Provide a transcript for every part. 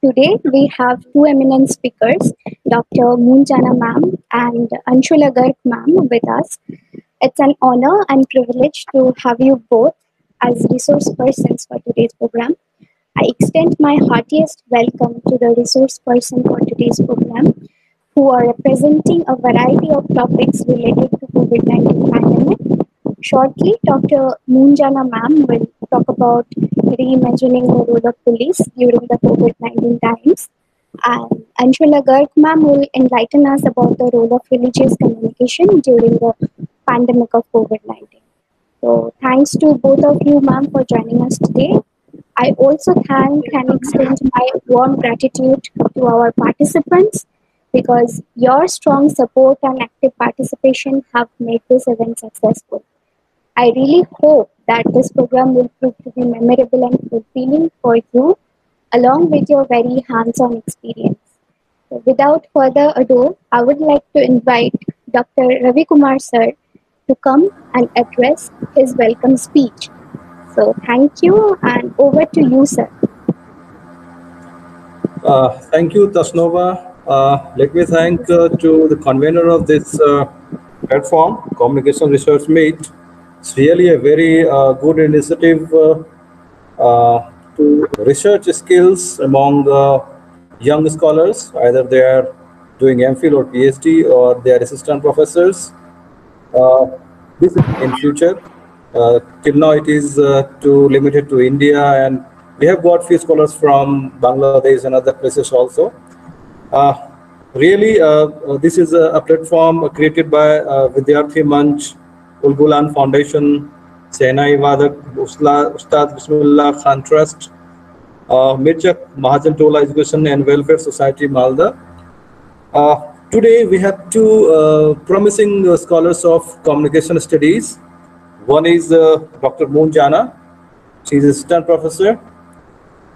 Today we have two eminent speakers, Dr. Moonjana ma'am and Anshula Garg ma'am with us. It's an honor and privilege to have you both as resource persons for today's program. I extend my heartiest welcome to the resource person for today's program who are representing a variety of topics related to COVID-19 pandemic. Shortly, Dr. Moonjana ma'am will talk about reimagining the role of police during the COVID-19 times. And Anshula Garg ma'am will enlighten us about the role of religious communication during the pandemic of COVID-19. So thanks to both of you ma'am for joining us today. I also thank and extend my warm gratitude to our participants because your strong support and active participation have made this event successful. I really hope that this program will prove to be memorable and fulfilling for you, along with your very hands-on experience. So without further ado, I would like to invite Dr. Ravi Kumar sir to come and address his welcome speech. So thank you and over to you, sir. Thank you, Tasnova. Let me thank to the convener of this platform, Communication Research Meet. It's really a very good initiative to research skills among young scholars, either they are doing MPhil or PhD or they are assistant professors. This is in future. Till now it is limited to India, and we have got few scholars from Bangladesh and other places also. This is a platform created by Vidyarthi Manch, Ulgulan Foundation, Sena Ibadat, Ustad Bismillah Khan Trust, Mirchak Mahajan Tola Education and Welfare Society, Malda. Today we have two promising scholars of communication studies. One is Dr. Moonjana. She is assistant professor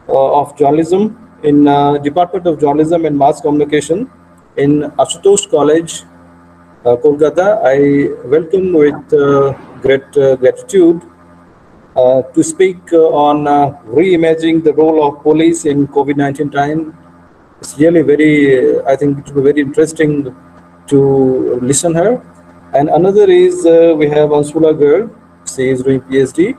of journalism in Department of Journalism and Mass Communication in Ashutosh College, Kolkata. I welcome with great gratitude to speak on reimagining the role of police in COVID-19 time. It's really very, I think it will be very interesting to listen her. And another is we have Anshula Garg. She is doing PhD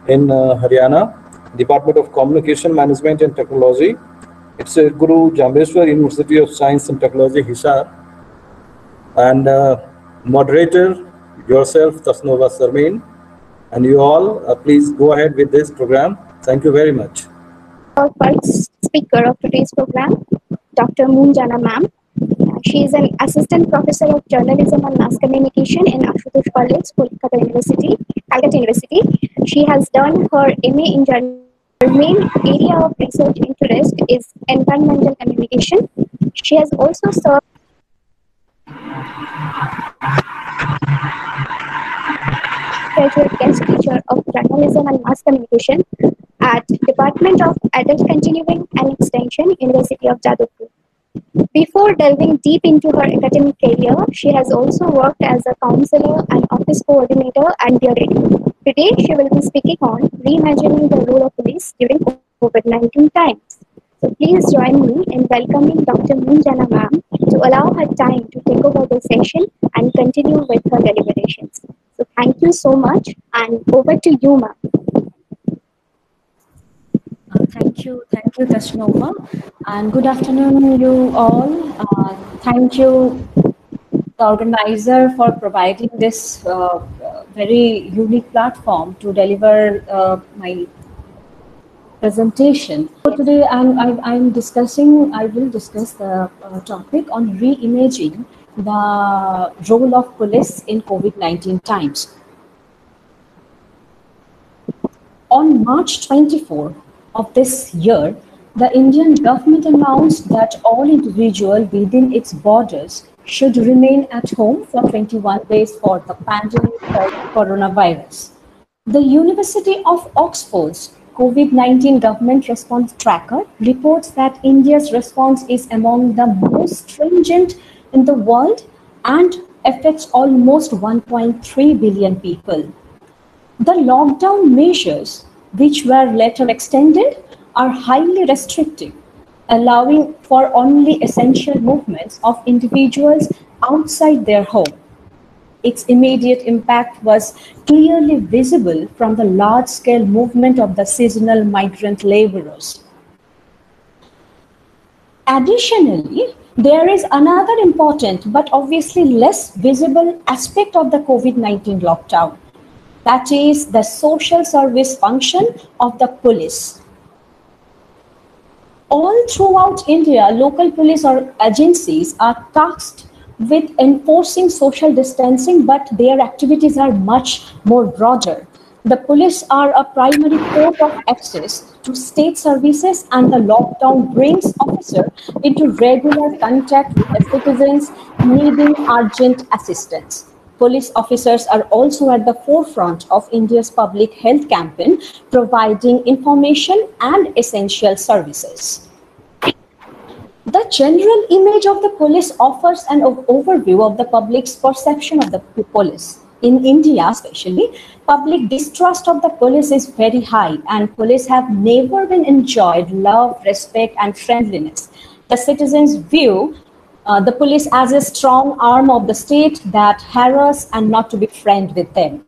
in Haryana, Department of Communication Management and Technology. It's a Guru Jambheshwar University of Science and Technology, Hisar. And moderator, yourself, Tasnova Sarmeen, and you all, please go ahead with this program. Thank you very much. Our first speaker of today's program, Dr. Moonjana ma'am. She is an assistant professor of journalism and mass communication in Ashutosh College, Calcutta University. She has done her MA in journalism. Her main area of research interest is environmental communication. She has also served graduate guest teacher of journalism and mass communication at Department of Adult Continuing and Extension, University of Jadavpur. Before delving deep into her academic career, she has also worked as a counselor and office coordinator at Dear Radio. Today, she will be speaking on reimagining the role of police during COVID-19 times. So please join me in welcoming Dr. Moonjana ma'am to allow her time to take over the session and continue with her deliberations. So thank you so much, and over to you, ma'am. Thank you, Tasnova, and good afternoon, you all. Thank you, the organizer, for providing this very unique platform to deliver my presentation. So today, I will discuss the topic on reimaging the role of police in COVID-19 times. On March 24 of this year, the Indian government announced that all individuals within its borders should remain at home for 21 days for the pandemic of coronavirus. The University of Oxford's COVID-19 government response tracker reports that India's response is among the most stringent in the world and affects almost 1.3 billion people. The lockdown measures, which were later extended, are highly restrictive. allowing for only essential movements of individuals outside their home. Its immediate impact was clearly visible from the large-scale movement of the seasonal migrant laborers. Additionally, there is another important but obviously less visible aspect of the COVID-19 lockdown. That is the social service function of the police. All throughout India, local police or agencies are tasked with enforcing social distancing, but their activities are much more broader. The police are a primary port of access to state services, and the lockdown brings officers into regular contact with the citizens needing urgent assistance. Police officers are also at the forefront of India's public health campaign, providing information and essential services. The general image of the police offers an overview of the public's perception of the police. In India especially, public distrust of the police is very high, and police have never been enjoyed love, respect and friendliness. The citizens view the police as a strong arm of the state that harass and not to be friend with them.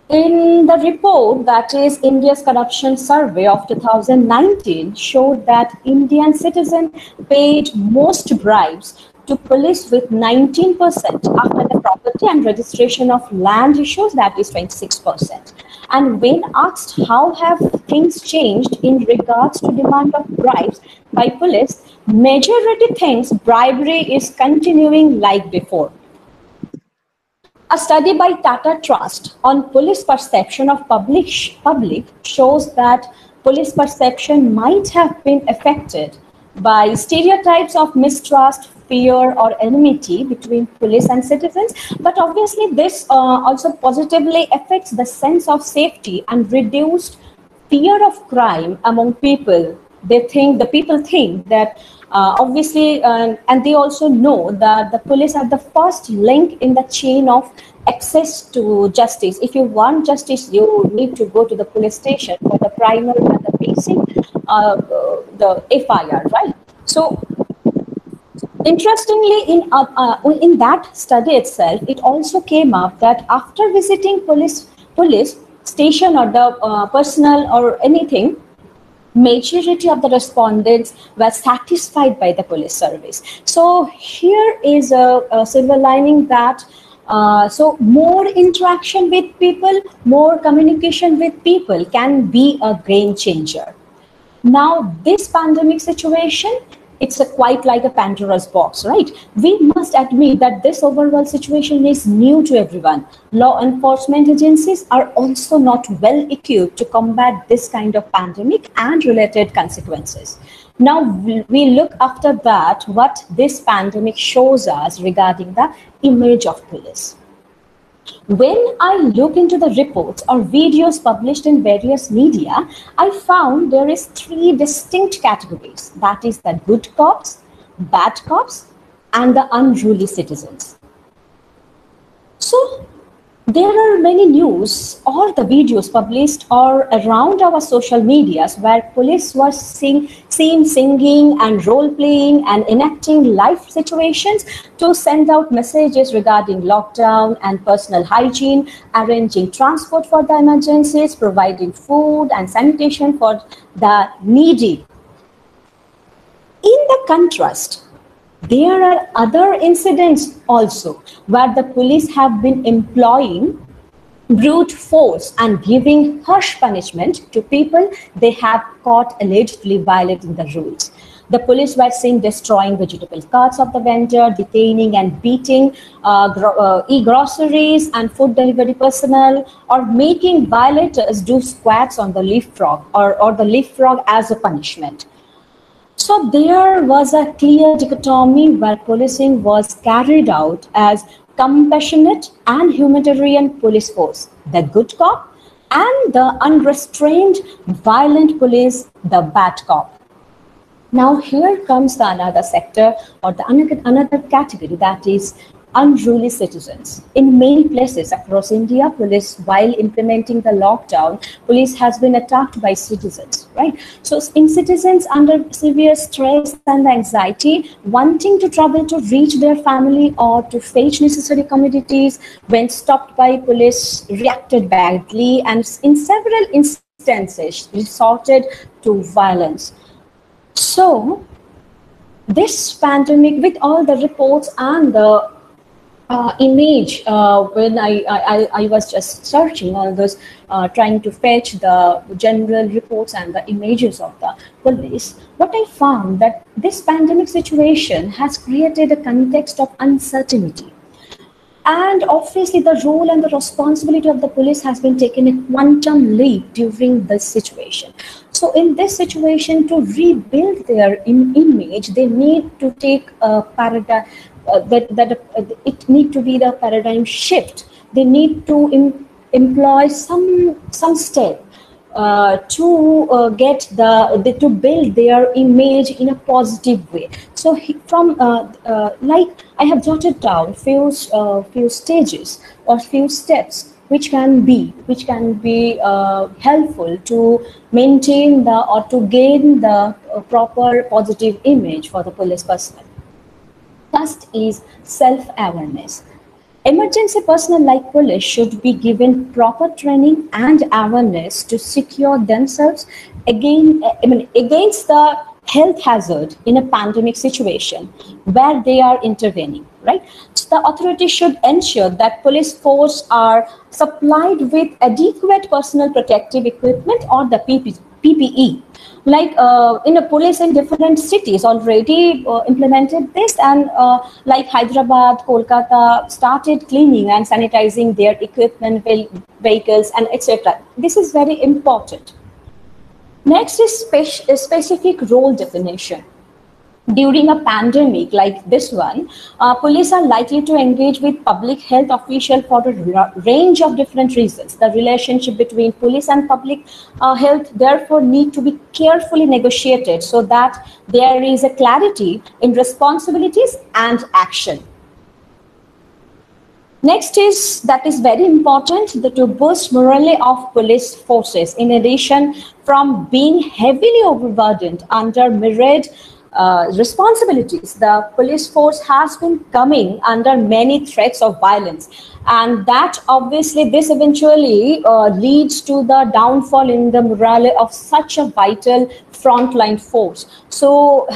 In the report, that is India's Corruption Survey of 2019, showed that Indian citizens paid most bribes to police with 19% after the property and registration of land issues, that is 26%. And when asked how have things changed in regards to demand of bribes by police, majority thinks bribery is continuing like before. A study by Tata Trust on police perception of public shows that police perception might have been affected by stereotypes of mistrust, fear or enmity between police and citizens. But obviously this also positively affects the sense of safety and reduced fear of crime among people. The people think that obviously, and they also know that the police are the first link in the chain of access to justice. If you want justice, you need to go to the police station for the primary and the basic, the FIR, right? So, interestingly, in that study itself, it also came up that after visiting police station or the personnel or anything, majority of the respondents were satisfied by the police service. So here is a silver lining that so more interaction with people, more communication with people can be a game changer. Now this pandemic situation, it's quite like a Pandora's box, right? We must admit that this overall situation is new to everyone. Law enforcement agencies are also not well equipped to combat this kind of pandemic and related consequences. Now we look after that what this pandemic shows us regarding the image of police. When I look into the reports or videos published in various media, I found there is 3 distinct categories. That is the good cops, bad cops, and the unruly citizens. So there are many news or the videos published or around our social medias where police were seen singing and role-playing and enacting life situations to send out messages regarding lockdown and personal hygiene, arranging transport for the emergencies, providing food and sanitation for the needy. In the contrast, there are other incidents also where the police have been employing brute force and giving harsh punishment to people they have caught allegedly violating the rules. The police were seen destroying vegetable carts of the vendor, detaining and beating e-groceries and food delivery personnel, or making violators do squats on the leapfrog or the leapfrog as a punishment. So there was a clear dichotomy where policing was carried out as compassionate and humanitarian police force, the good cop, and the unrestrained violent police, the bad cop. Now here comes the another sector or the another category, that is unruly citizens. In many places across India, police, while implementing the lockdown, police has been attacked by citizens, right? So in citizens under severe stress and anxiety, wanting to travel to reach their family or to fetch necessary commodities, when stopped by police, reacted badly and in several instances resorted to violence. So this pandemic, with all the reports and the image, when I was just searching all those, trying to fetch the general reports and the images of the police, what I found that this pandemic situation has created a context of uncertainty. And obviously, the role and the responsibility of the police has been taken a quantum leap during this situation. So, in this situation, to rebuild their image, they need to take a paradigm it need to be the paradigm shift. They need to employ some step to build their image in a positive way. So like I have jotted down few stages or few steps which can be helpful to maintain or to gain the proper positive image for the police personnel. First is self-awareness. Emergency personnel like police should be given proper training and awareness to secure themselves against the health hazard in a pandemic situation where they are intervening, right? So the authorities should ensure that police force are supplied with adequate personal protective equipment or the PPE. Like in a police in different cities already implemented this, and like Hyderabad, Kolkata started cleaning and sanitizing their equipment, vehicles, and etc. This is very important. Next is specific role definition. During a pandemic like this one, police are likely to engage with public health officials for a range of different reasons. The relationship between police and public health therefore need to be carefully negotiated so that there is a clarity in responsibilities and action. Next is, that is very important, to boost morale of police forces. In addition, from being heavily overburdened under myriad responsibilities, the police force has been coming under many threats of violence, and that obviously this eventually leads to the downfall in the morale of such a vital frontline force. So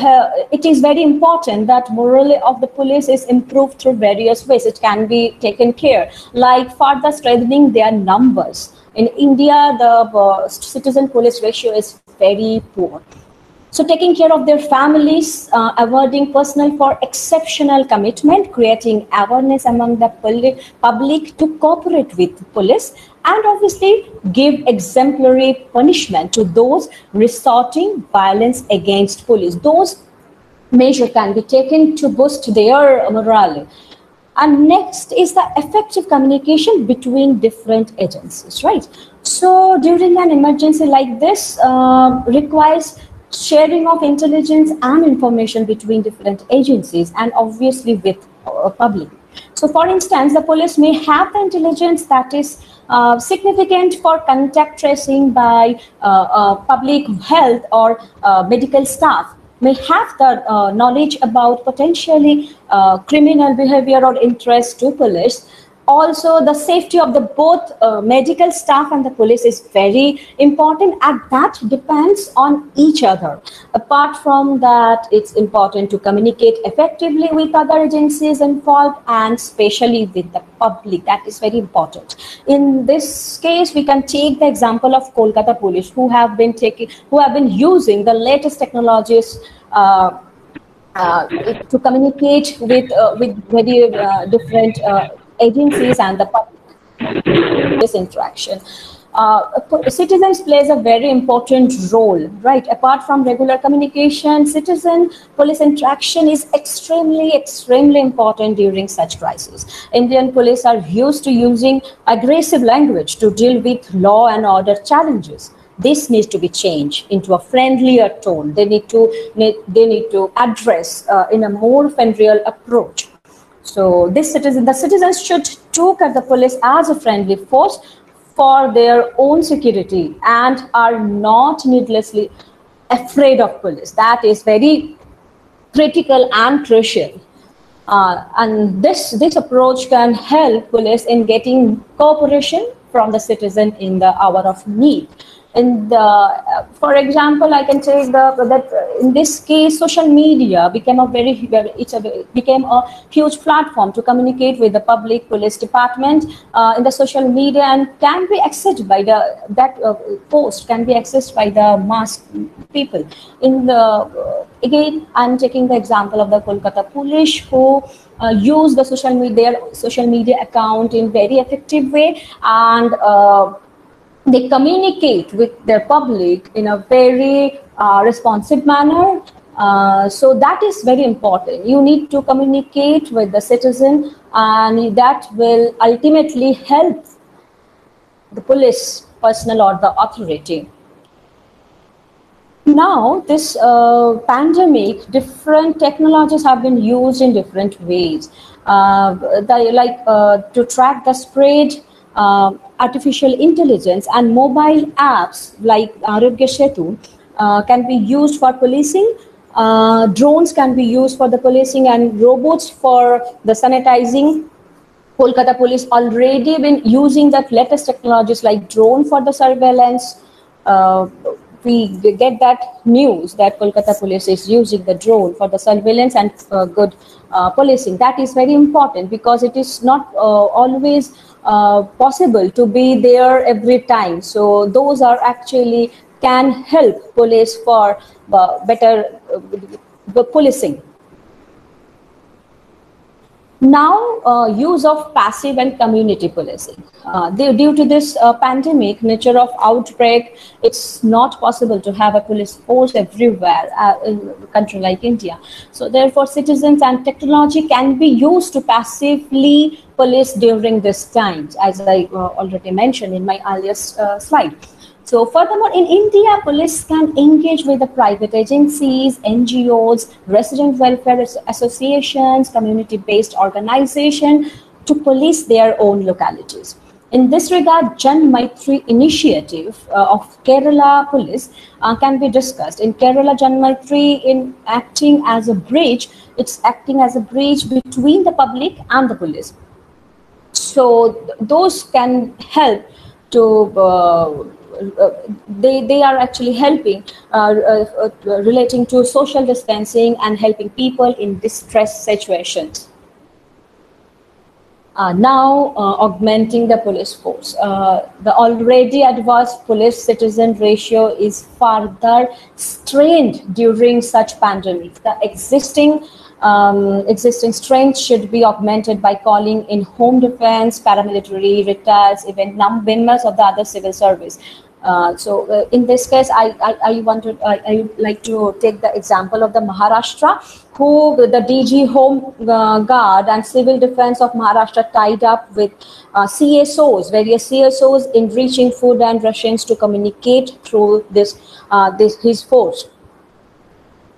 it is very important that morale of the police is improved through various ways. It can be taken care, like further strengthening their numbers. In India, the citizen police ratio is very poor. So taking care of their families, awarding personnel for exceptional commitment, creating awareness among the public to cooperate with police, and obviously give exemplary punishment to those resorting violence against police. Those measures can be taken to boost their morale. And next is the effective communication between different agencies, right? So during an emergency like this, requires sharing of intelligence and information between different agencies and obviously with public. So for instance, the police may have the intelligence that is significant for contact tracing by public health or medical staff, may have the knowledge about potentially criminal behavior or interest to police. Also, the safety of the both medical staff and the police is very important, and that depends on each other. Apart from that, it's important to communicate effectively with other agencies involved and especially with the public. That is very important. In this case, we can take the example of Kolkata police, who have been using the latest technologies to communicate with very different agencies and the public. This interaction. Citizens plays a very important role, right? Apart from regular communication, citizen-police interaction is extremely important during such crises. Indian police are used to using aggressive language to deal with law and order challenges. This needs to be changed into a friendlier tone. They need to address in a more friendlier approach. So the citizens should look at the police as a friendly force for their own security and are not needlessly afraid of police. That is very critical and crucial. And this approach can help police in getting cooperation from the citizen in the hour of need. In the, for example, I can say that in this case, social media became became a huge platform to communicate with the public police department in the social media, and can be accessed by post can be accessed by the mass people. In the again, I'm taking the example of the Kolkata police who use the their social media account in very effective way, and they communicate with their public in a very responsive manner. So that is very important. You need to communicate with the citizen, and that will ultimately help the police personnel or the authority. Now, this pandemic, different technologies have been used in different ways. To track the spread, artificial intelligence and mobile apps like Arogya Setu can be used for policing. Drones can be used for the policing, and robots for the sanitizing. Kolkata police already been using that latest technologies like drone for the surveillance. We get that news that Kolkata police is using the drone for the surveillance and good policing. That is very important because it is not always possible to be there every time. So those are actually can help police for better policing. Now, use of passive and community policing. Due to this pandemic nature of outbreak, it's not possible to have a police force everywhere in a country like India. So therefore, citizens and technology can be used to passively police during this time, as I already mentioned in my earlier slide. So furthermore, in India, police can engage with the private agencies, NGOs, resident welfare associations, community-based organizations to police their own localities. In this regard, Jan Maitri initiative of Kerala police can be discussed. In Kerala, Jan Maitri in acting as a bridge, it's acting as a bridge between the public and the police. So those can help to they are actually helping relating to social distancing and helping people in distress situations. Now augmenting the police force. The already advanced police-citizen ratio is further strained during such pandemic. The existing strength should be augmented by calling in home defense, paramilitary, retirees, even members of the other civil service. In this case, I would like to take the example of the Maharashtra, who the DG Home Guard and Civil Defense of Maharashtra tied up with CSOs, various CSOs, in reaching food and rations to communicate through his force.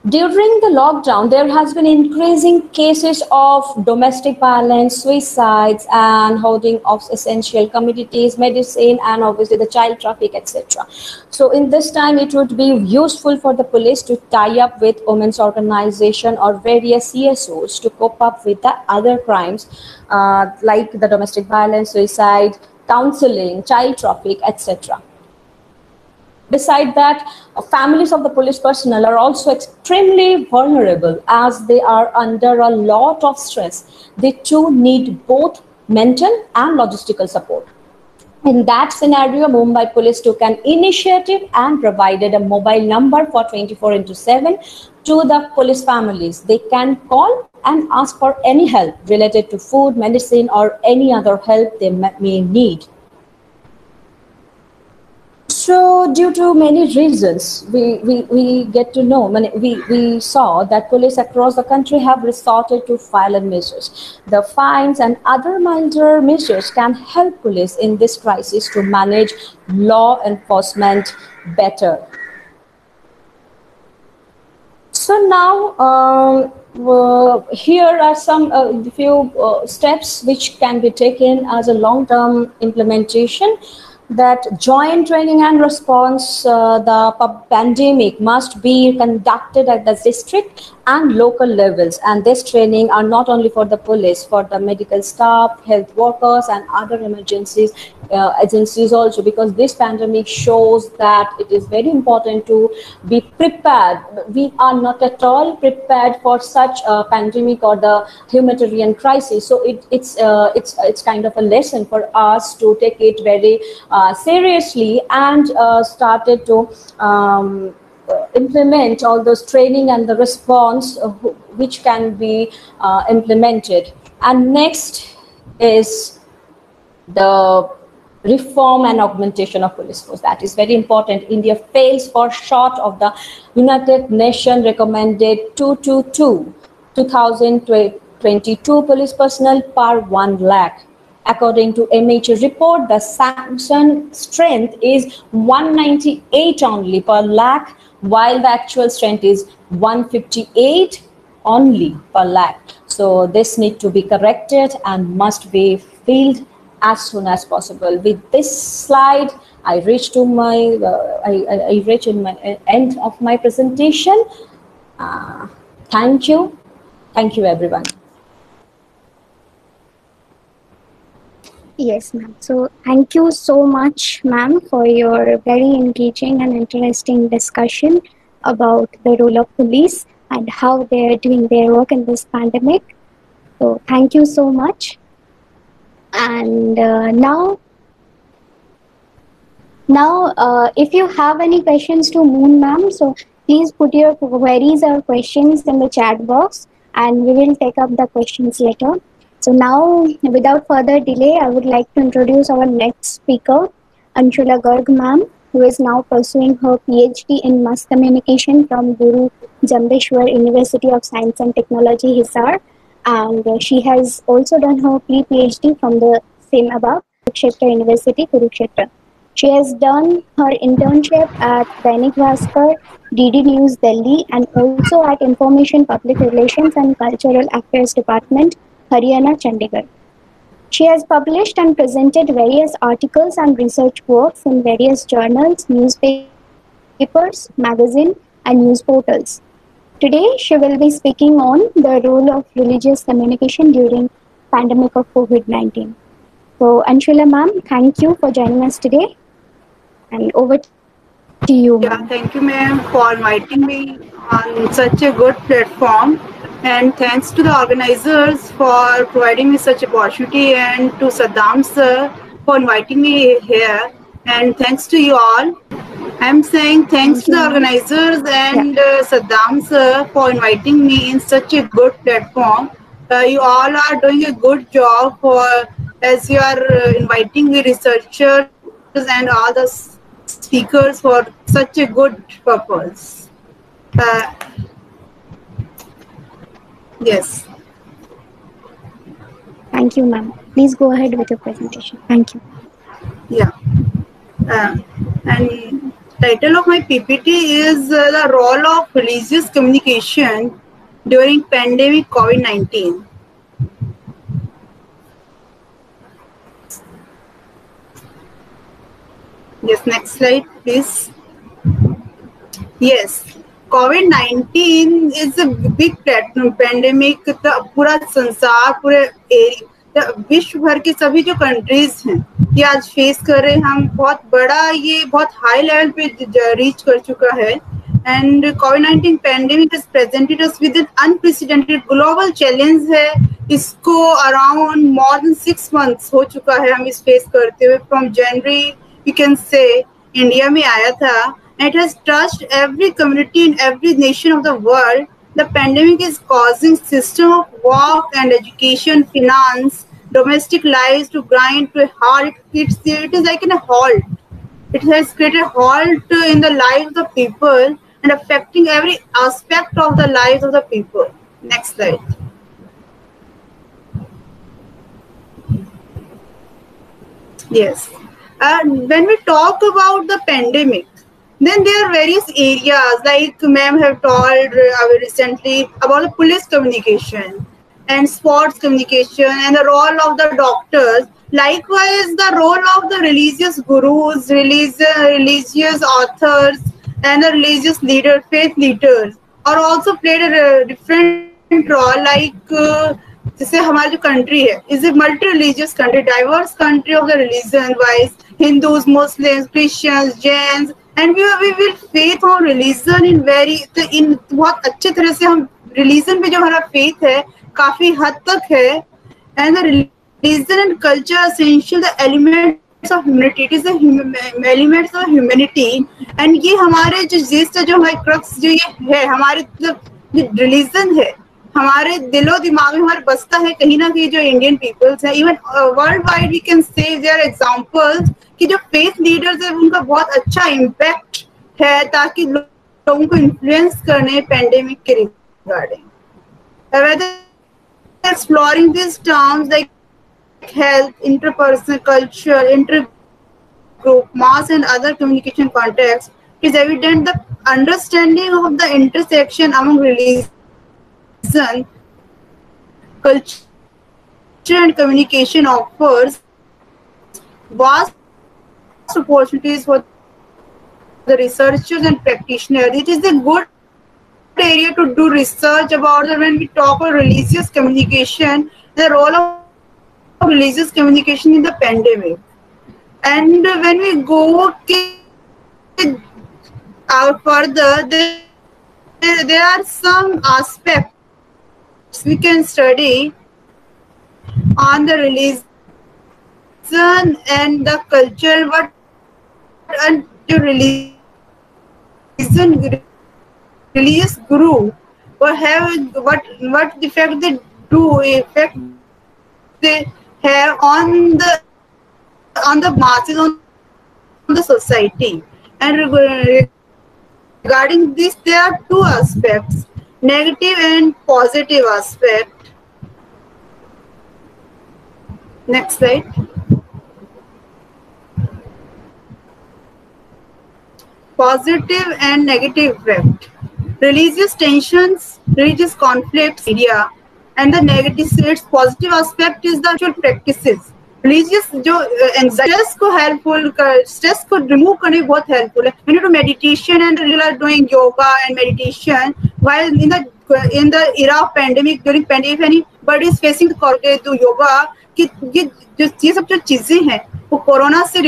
During the lockdown, there has been increasing cases of domestic violence, suicides, and hoarding of essential commodities, medicine, and obviously the child traffic, etc. So in this time, it would be useful for the police to tie up with women's organization or various CSOs to cope up with the other crimes like the domestic violence, suicide, counseling, child traffic, etc. Besides that, families of the police personnel are also extremely vulnerable as they are under a lot of stress. They too need both mental and logistical support. In that scenario, Mumbai Police took an initiative and provided a mobile number for 24/7 to the police families. They can call and ask for any help related to food, medicine, or any other help they may need. So due to many reasons, we get to know, we saw that police across the country have resorted to violent measures. The fines and other milder measures can help police in this crisis to manage law enforcement better. So now here are some few steps which can be taken as a long-term implementation. That joint training and response, the pandemic must be conducted at the district and local levels, and this training are not only for the police, for the medical staff, health workers, and other emergencies agencies also, because this pandemic shows that it is very important to be prepared. We are not at all prepared for such a pandemic or the humanitarian crisis, so it's kind of a lesson for us to take it very seriously, and started to implement all those training and the response which can be implemented. And next is the reform and augmentation of police force. That is very important. India fails for short of the United Nations recommended 222 2022 police personnel per 1 lakh. According to MHA report, the sanctioned strength is 198 only per lakh, while the actual strength is 158 only per lakh. So this need to be corrected and must be filled as soon as possible. With this slide, I reach to my I reach in my end of my presentation. Thank you, everyone. Yes, ma'am. So thank you so much, ma'am, for your very engaging and interesting discussion about the role of police and how they are doing their work in this pandemic. So thank you so much. And if you have any questions to Moon ma'am, so please put your queries or questions in the chat box, and we will take up the questions later. So now, without further delay, I would like to introduce our next speaker, Anshula Garg ma'am, who is now pursuing her PhD in Mass Communication from Guru Jambeshwar University of Science and Technology, Hisar, and she has also done her pre-PhD from the same above, Kurukshetra University, Kurukshetra. She has done her internship at Dainik Bhaskar, DD News Delhi, and also at Information Public Relations and Cultural Affairs Department, Haryana, Chandigarh. She has published and presented various articles and research works in various journals, newspapers, magazines, and news portals. Today, she will be speaking on the role of religious communication during pandemic of COVID-19. So, Anshula ma'am, thank you for joining us today, and over to you, ma'am. Yeah, thank you, ma'am, for inviting me on such a good platform. And thanks to the organizers for providing me such opportunity, and to Saddam sir for inviting me here. And thanks to you all. I'm saying thanks Thank to you, the ma'am. organizers Yeah. and Saddam sir for inviting me in such a good platform. You all are doing a good job for, as you are inviting the researchers and all the speakers for such a good purpose. Uh, yes. Thank you, ma'am. Please go ahead with your presentation. Thank you. Yeah. And title of my PPT is the role of religious communication during pandemic COVID-19. Yes, next slide, please. Yes, COVID-19 is a big pandemic. पूरा संसार, पूरे विश्व भर के सभी जो countries हैं ये आज फेस कर रहे हैं. हम बहुत बड़ा, ये बहुत हाई लेवल पे रीच कर चुका है. And covid pandemic has presented us with an unprecedented global challenge है. इसको अराउंड more than 6 months हो चुका है हम इस फेस करते हुए. From January you can say India में आया था. It has touched every community in every nation of the world. The pandemic is causing system of work and education, finance, domestic lives to grind to a halt. It is like in a halt. It has created a halt in the lives of the people and affecting every aspect of the lives of the people. Next slide. Yes. And when we talk about the pandemic, Then there are various areas, like ma'am have told recently about the police communication and sports communication and the role of the doctors. Likewise, the role of the religious gurus, religious authors, and the religious leaders, faith leaders, are also played a different role. Like जैसे हमारी जो country है, is a multi-religious country, diverse country of the religion wise, Hindus, Muslims, Christians, Jains, and we will faith और religion in very in बहुत अच्छे तरह से हम religion पे जो हमारा faith है काफी हद तक है, and the religion and culture are essential the elements of humanity. It is the elements of humanity, and ये हमारे जो जिस जो हमारे crux जो ये है हमारे जो religion है हमारे दिलो दिमाग में हमारे बसता है कहीं ना कहीं जो इंडियन पीपल्स है. Even world wide we can say there examples कि जो फेथ लीडर्स है उनका बहुत अच्छा इम्पैक्ट है ताकि लोगों को इन्फ्लुएंस करने पेंडेमिक के regarding. Exploring these terms like health, interpersonal, culture, intergroup, mass, and other communication contexts, it is evident the understanding of the intersection among religion, culture, and communication offers vast opportunities for the researchers and practitioners. It is a good area to do research about when we talk about religious communication, the role of religious communication in the pandemic. And when we go out further, there are some aspects we can study on the religion and the culture, what and the religious guru or have what effect they do, effect they have on the masses, on the society. And regarding this, there are two aspects, negative and positive aspect. Next slide. Positive and negative effect. Religious tensions, religious conflicts, media, and the negative its positive aspect is the actual practices. Religious जो stress को helpful stress को remove करने में बहुत helpful है. When you do meditation and you are doing yoga and meditation while in the era of pandemic, during pandemic, if anybody is facing the do yoga कि ये सब जो चीजें हैं वो कोरोना से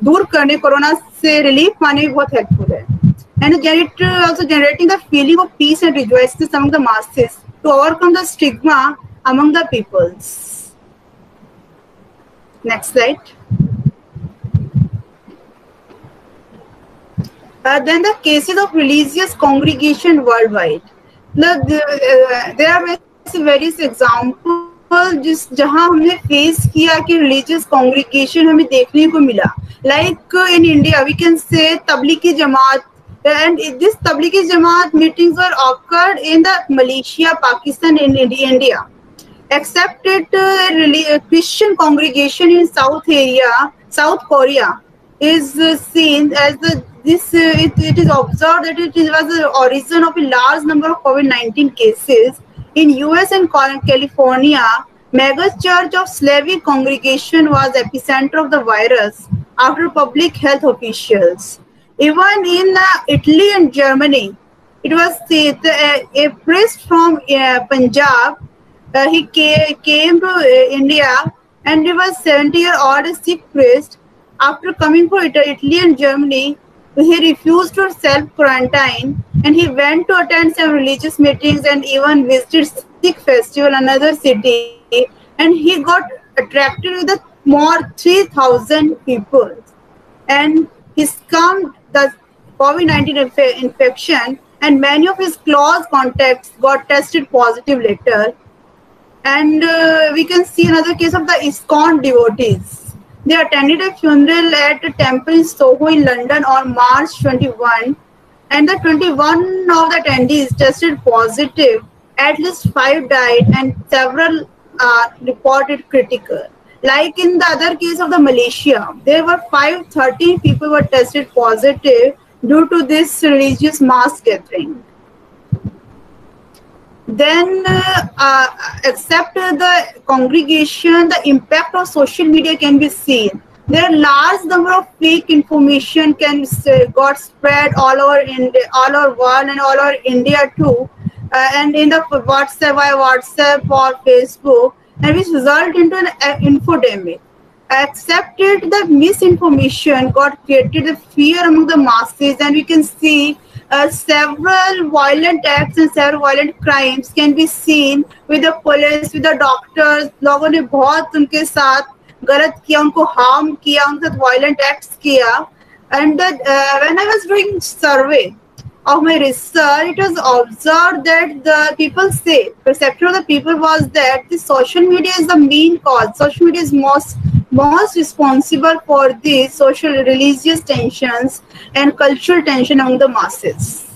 दूर करने, कोरोना से रिलीफ पाने में बहुत हेल्पफुल है. And also generating the feeling of peace and rejoicing among the masses to overcome the stigma among the peoples. Next slide. Then the cases of religious congregation worldwide. There are various examples जहाँ हमने face किया कि religious congregation हमें देखने को मिला. Like in India we can say Tablighi Jamaat, and this tablighi jamaat meetings were occurred in the Malaysia, Pakistan, and India. Except Christian congregation in South Korea is seen as it is observed that it was the origin of a large number of COVID-19 cases. In US and California, mega church of Slavic congregation was epicenter of the virus after public health officials. Even in Italy and Germany, it was a priest from Punjab. He came to India, and he was 70-year-old Sikh priest. After coming to Italy and Germany, he refused to self-quarantine, and he went to attend some religious meetings and even visited Sikh festival in another city. And he got attracted with more 3,000 people, and he succumbed the COVID-19 infection, and many of his close contacts got tested positive later. And we can see another case of the ISKCON devotees. They attended a funeral at a temple in Soho in London on March 21, and the 21 of the attendees tested positive. At least 5 died, and several are reported critical. Like in the other case of the Malaysia, there were 513 people were tested positive due to this religious mass gathering. Then, except the congregation, the impact of social media can be seen. There are large number of fake information got spread all over India, all over world, and all over India too, and in the WhatsApp or Facebook, and which result into an infodemic. Accepted the misinformation got created the fear among the masses, and we can see several violent acts and several violent crimes can be seen with the police, with the doctors. लोगों ने बहुत उनके साथ गलत किया, उनको harm किया, उनके साथ violent acts किया. And when I was doing survey of my research, it was observed that the people say, perception of the people was that the social media is the main cause. Social media is most responsible for these social religious tensions and cultural tension among the masses.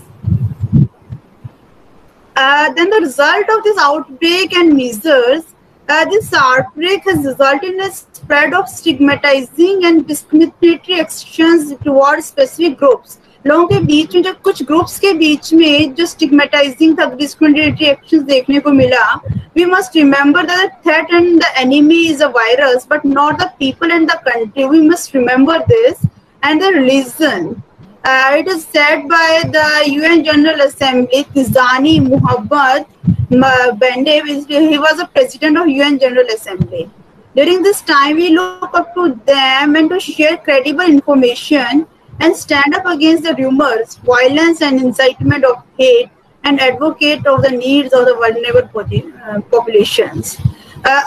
Then the result of this outbreak and measures, this outbreak has resulted in a spread of stigmatizing and discriminatory actions towards specific groups. लोगों के बीच में, जो कुछ groups के बीच में जो स्टिग्मेटाइजिंग था, discriminatory actions देखने को मिला. We must remember that the threat and the enemy is a virus, but not the people and the country. We must remember this. And the religion. It is said by the UN General Assembly, Tizani Muhammad Bende, he was a president of UN General Assembly. During this time, we look up to them and to share credible information and stand up against the rumors, violence and incitement of hate, and advocate of the needs of the vulnerable populations.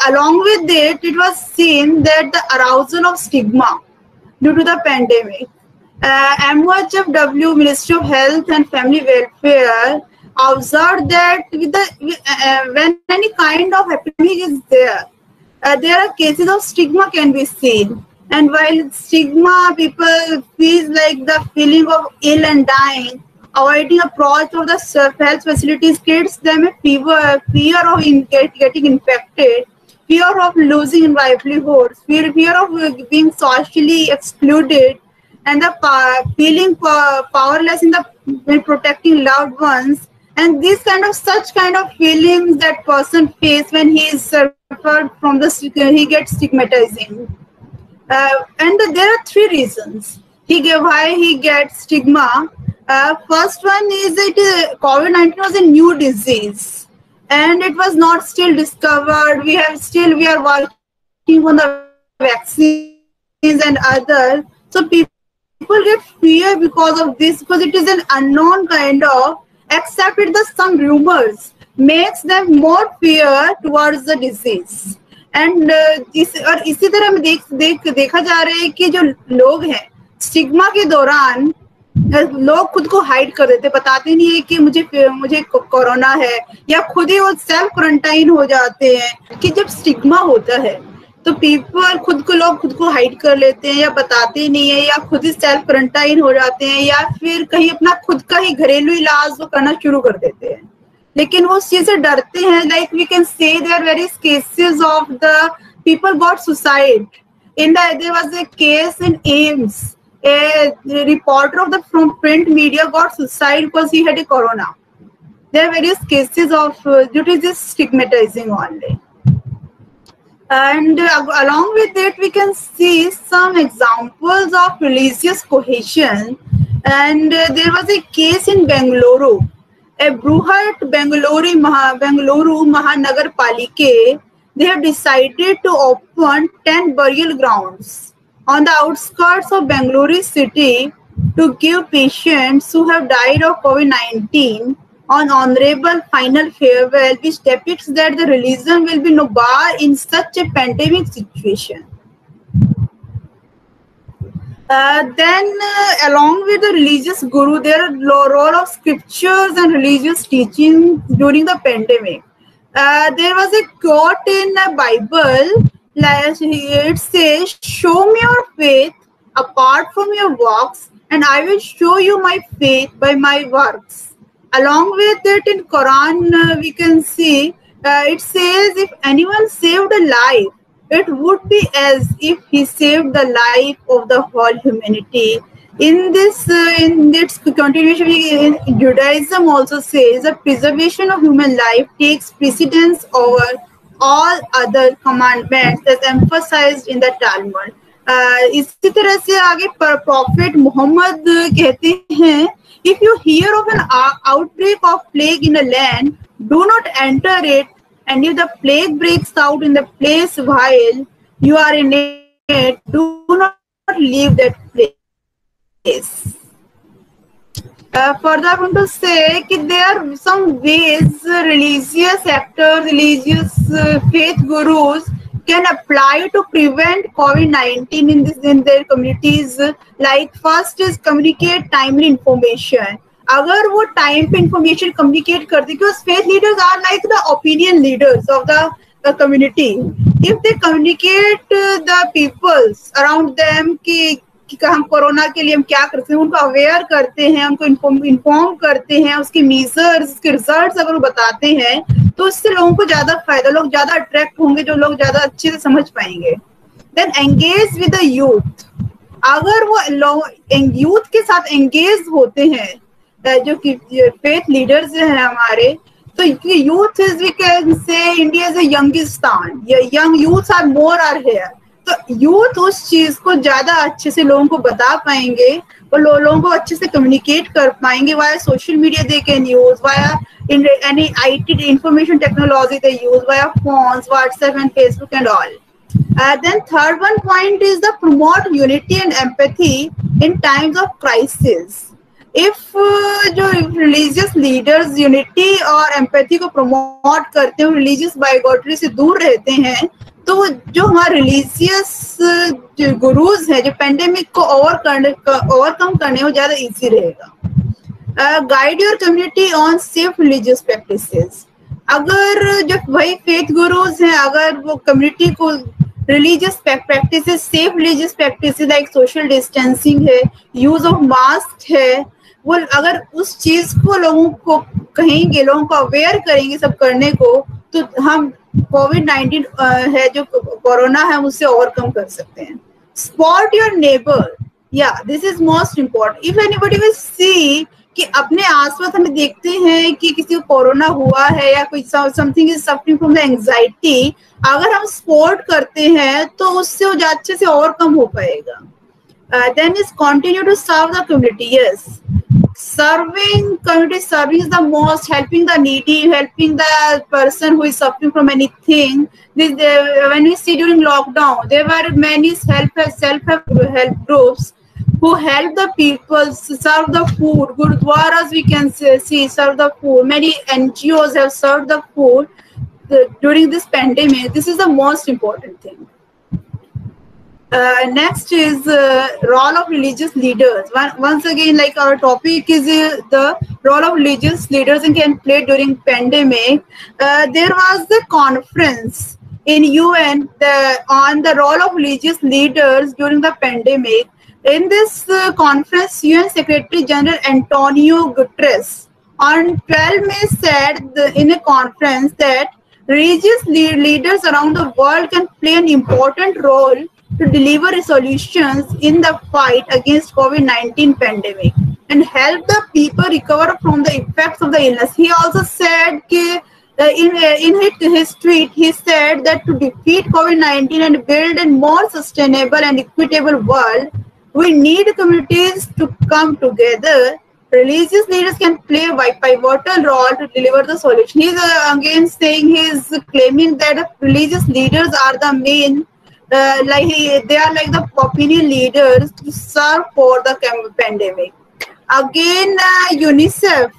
Along with it was seen that the arousal of stigma due to the pandemic. MOHFW, Ministry of Health and Family Welfare, observed that when any kind of epidemic is there are cases of stigma can be seen. And while stigma, people feel like the feeling of ill and dying, avoiding approach of the health facilities creates them a fear of getting infected, fear of losing livelihoods, fear of being socially excluded, and the feeling powerless in protecting loved ones. And such kind of feelings that person face when he is suffered from he gets stigmatizing. And there are three reasons why he gets stigma. First one is that COVID-19 was a new disease and it was not still discovered. We are working on the vaccines and others. So people get fear because of this, because it is an unknown kind of, except some rumors makes them more fear towards the disease. And इसी तरह में देखा जा रहा है कि जो लोग हैं स्टिग्मा के दौरान लोग खुद को हाइड कर देते, बताते नहीं है कि मुझे कोरोना है, या खुद ही वो सेल्फ क्वारंटाइन हो जाते हैं. कि जब स्टिग्मा होता है तो लोग खुद को हाइड कर लेते हैं या बताते नहीं है, या खुद ही सेल्फ क्वारंटाइन हो जाते हैं, या फिर कहीं अपना खुद का ही घरेलू इलाज वो करना शुरू कर देते हैं. लेकिन वो उस चीज से डरते हैं. Like we can say there are various cases of the people got suicide. There was a case in AIIMS. A reporter from print media got suicide because he had a corona. There are various cases of due to this stigmatizing only. And along with it, we can see some examples of religious cohesion. And there was a case in Bengaluru. A Bruhat Bengaluru Mahanagar Palike, they have decided to open 10 burial grounds on the outskirts of Bengaluru city to give patients who have died of COVID-19 an honorable final farewell, which depicts that the religion will be no bar in such a pandemic situation. Along with the religious guru, there are role of scriptures and religious teaching during the pandemic. There was a quote in the Bible, it says, "Show me your faith apart from your works, and I will show you my faith by my works." Along with it, in Quran, we can see it says, "If anyone saved a life it would be as if he saved the life of the whole humanity. In its continuation, Judaism also says that preservation of human life takes precedence over all other commandments as emphasized in the Talmud. इसी तरह से आगे profit Mohammad कहते हैं, if you hear of an outbreak of plague in a land, do not enter it, and if the plague breaks out in the place while you are in it, do not leave that place. Further, I want to say that there are some ways religious actors, religious faith gurus can apply to prevent COVID-19 in their communities. Like first is communicate timely information. अगर वो time पे information communicate करते, because faith leaders are like the opinion leaders of the community. If they communicate the peoples around them कि हम corona के लिए हम क्या करते हैं, उनको अवेयर करते हैं, उनको इन्फॉर्म करते हैं, उसके मेजर्स, उसके रिजल्ट्स अगर वो बताते हैं, तो उससे लोगों को ज्यादा फायदा, लोग ज्यादा अट्रैक्ट होंगे, जो लोग ज्यादा अच्छे से समझ पाएंगे. Then engage with the youth. अगर वो यूथ के साथ एंगेज होते हैं, जो कि फेथ लीडर्स हैं हमारे, तो youth is, we can say India is a Youngistan, young youth are more are here. तो यूथ उस चीज को ज्यादा अच्छे से लोगों को बता पाएंगे और लोगों को अच्छे से कम्युनिकेट कर पाएंगे. Via social media they can use, via any IT information technology they use, via phones, WhatsApp and Facebook and all. Then third one point is the promote unity and empathy in times of crisis. If जो religious leaders unity और empathy को promote करते हैं, religious bigotry से दूर रहते हैं, तो जो हमारे रिलीजियस गुरुज हैं, जो पेंडेमिक को ओवरकम करने में ज्यादा इजी रहेगा. Guide your community on safe religious practices. अगर जो वही फेथ गुरुज हैं, अगर वो कम्युनिटी को religious practices, safe religious practices like social distancing है, यूज ऑफ मास्क है, वो अगर उस चीज को लोगों को कहेंगे, लोगों को अवेयर करेंगे सब करने को, तो हम COVID-19 है जो कोरोना है उससे ओवरकम कर सकते हैं. Spot your neighbour. या this is most important. If anybody will see कि अपने आसपास हमें देखते हैं कि किसी को कोरोना हुआ है या कोई something is suffering from the anxiety, अगर हम सपोर्ट करते हैं तो उससे वो अच्छे से ओवरकम हो पाएगा. Then is continue to serve the community. Yes, community serving is the most, helping the needy, helping the person who is suffering from anything. When we see during lockdown, there were many self-help groups who help the people, serve the food. Gurudwaras we can see serve the food. Many NGOs have served the food during this pandemic. This is the most important thing. Next is role of religious leaders. Once again, like our topic is the role of religious leaders and can play during pandemic. There was the conference in UN on the role of religious leaders during the pandemic. In this conference, UN Secretary General Antonio Guterres on 12 May said in a conference that religious leaders around the world can play an important role to deliver solutions in the fight against COVID-19 pandemic and help the people recover from the effects of the illness. He also said in his tweet, he said that to defeat COVID-19 and build a more sustainable and equitable world, we need communities to come together. Religious leaders can play a pivotal role to deliver the solution. He's again saying, he's claiming that religious leaders are the main, they are like the opinion leaders to serve for the pandemic. Again, UNICEF,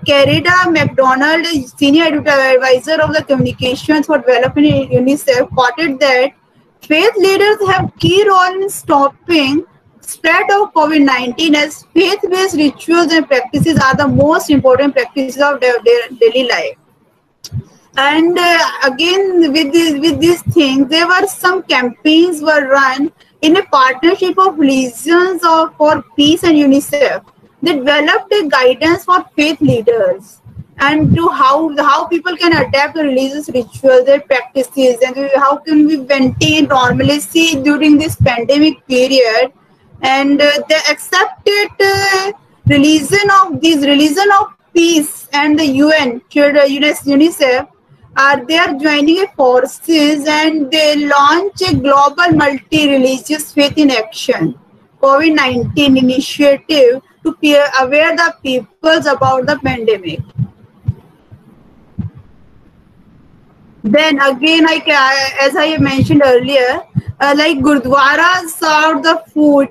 Carida McDonald, senior advisor of the communications for development in UNICEF, quoted that faith leaders have key role in stopping spread of COVID-19, as faith-based rituals and practices are the most important practices of their daily life. And again, with these things, there were some campaigns were run in a partnership of Religions for Peace and UNICEF. They developed a guidance for faith leaders. and to how people can adapt the religious rituals, their practices, and how can we maintain normalcy during this pandemic period. And the accepted religion of peace and the UN, UNICEF, they are joining forces and they launch a global multi-religious faith in action COVID-19 initiative to aware the peoples about the pandemic. Then again, as I mentioned earlier, like Gurdwara served the food.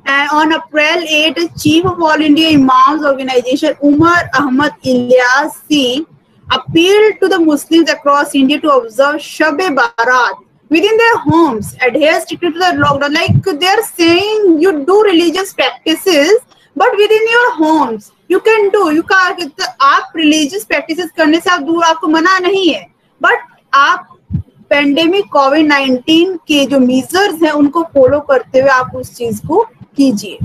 And on April 8, Chief of All India Imams Organization Umar Ahmad Ilyasi appealed to the Muslims across India to observe Shab-e-Barat within their homes, adhere strictly to the lockdown. Like they are saying, you do religious practices, but within your homes, you can do. You can. आप religious practices करने से आप दूर आपको मना नहीं है, but आप पेंडेमिक कोविड-19 के जो मेजर्स हैं उनको फॉलो करते हुए आप उस चीज को कीजिए.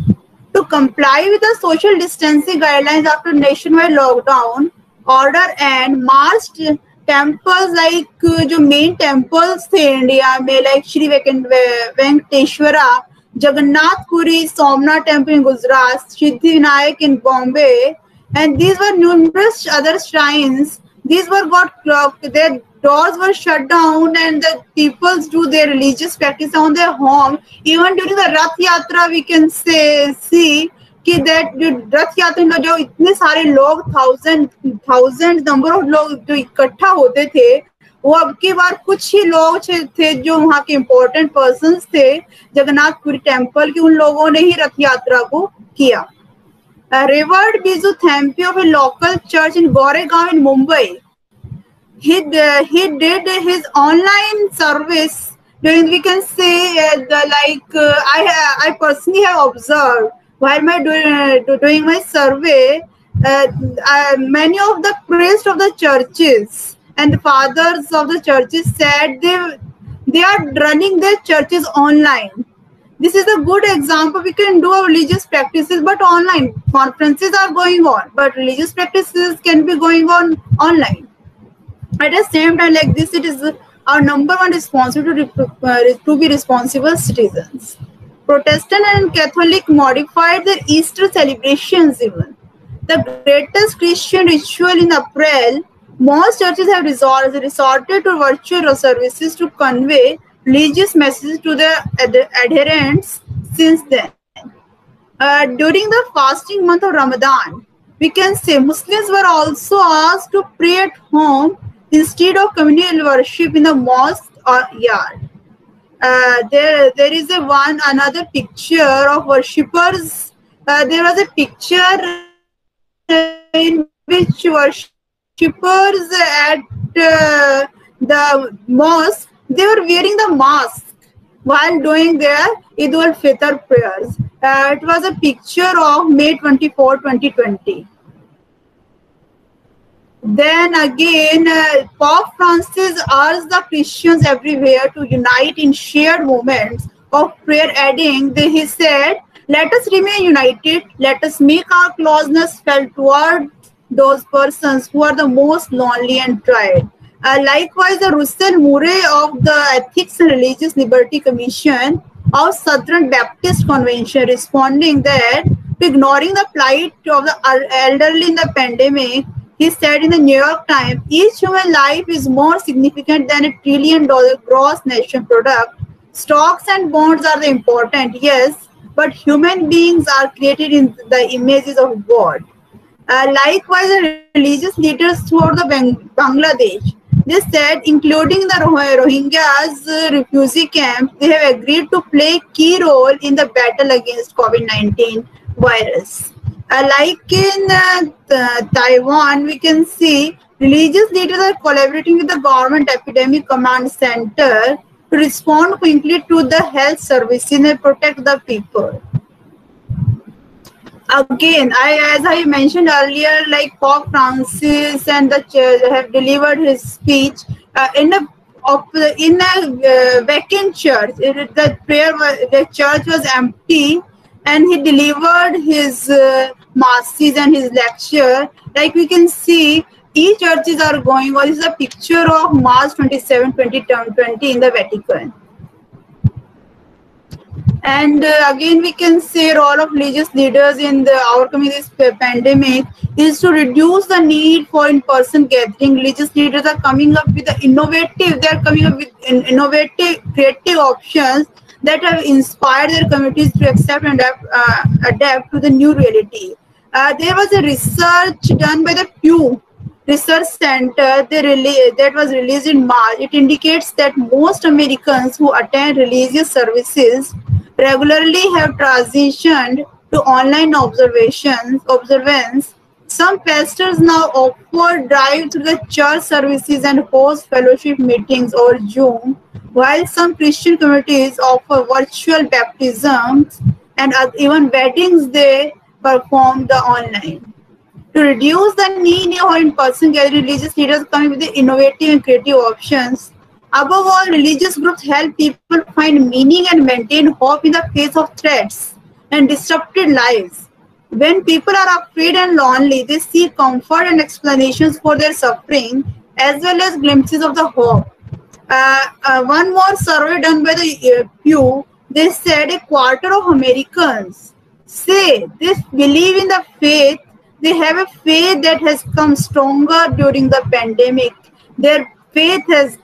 To comply with the social distancing guidelines after nationwide lockdown order and marched temples like जो main temples थे इंडिया में like Shri Venkateshwara, Jagannath Puri, Somnath Temple in Gujarat, Siddhivinayak in Bombay, and these were numerous other shrines. These were their doors were shut down and the people do their religious practice on their home. Even during the Rath Yatra, we can see that Rath Yatra में जो इतने सारे लोग thousands number of लोग जो इकट्ठा होते थे, वो अब की बार कुछ ही लोग थे जो वहाँ के इम्पोर्टेंट पर्सन्स थे जगन्नाथपुरी टेम्पल के, उन लोगों ने ही रथ यात्रा को किया. Revered Biju Thampi of a local church in Goregaon in Mumbai, he did his online service during, we can say, I personally have observed while doing my survey, many of the priests of the churches and the fathers of the churches said they are running their churches online. This is a good example. We can do our religious practices, but online. Conferences are going on, but religious practices can be going on online. At the same time, like this, it is our number one responsibility to be responsible citizens. Protestant and Catholic modified their Easter celebrations even. The greatest Christian ritual in April, most churches have resorted to virtual services to convey religious messages to their adherents since then. During the fasting month of Ramadan, we can say Muslims were also asked to pray at home instead of communal worship in the mosque or yard. There is another picture of worshippers. There was a picture in which worshippers at the mosque, they were wearing the mask while doing their Eid al-Fitr prayers. It was a picture of May 24, 2020. Then again, Pope Francis urged the Christians everywhere to unite in shared moments of prayer, adding, he said, let us remain united, let us make our closeness felt toward those persons who are the most lonely and tried. Likewise, Russell Murray of the Ethics and Religious Liberty Commission of Southern Baptist Convention, responding that ignoring the plight of the elderly in the pandemic, he said in the New York Times, each human life is more significant than $1 trillion gross national product. Stocks and bonds are the important, yes, but human beings are created in the images of God. Likewise, the religious leaders throughout the Bangladesh, they said, including the Rohingyas refugee camp, they have agreed to play a key role in the battle against COVID-19 virus. Like in Taiwan, we can see religious leaders are collaborating with the government epidemic command center to respond quickly to the health services and protect the people. Again, as I mentioned earlier, like Pope Francis and the church have delivered his speech in a vacant church. The church was empty, and he delivered his masses and his lecture. Like we can see, 80 churches are going on. This is a picture of March 27, 2020 in the Vatican. And again, we can say role of religious leaders in the overcoming this pandemic is to reduce the need for in-person gathering. Religious leaders are coming up with innovative, creative options that have inspired their communities to accept and adapt to the new reality. There was a research done by the Pew Research Center that was released in March. It indicates that most Americans who attend religious services regularly have transitioned to online observance. Some pastors now offer drive to the church services and host fellowship meetings over Zoom, while some Christian communities offer virtual baptisms and even weddings they perform the online. To reduce the need for in-person gathering, religious leaders coming with the innovative and creative options. Above all, religious groups help people find meaning and maintain hope in the face of threats and disrupted lives. When people are afraid and lonely, they seek comfort and explanations for their suffering, as well as glimpses of the hope. One more survey done by the Pew, they said a quarter of Americans say they believe in the faith. They have a faith that has come stronger during the pandemic. Their faith has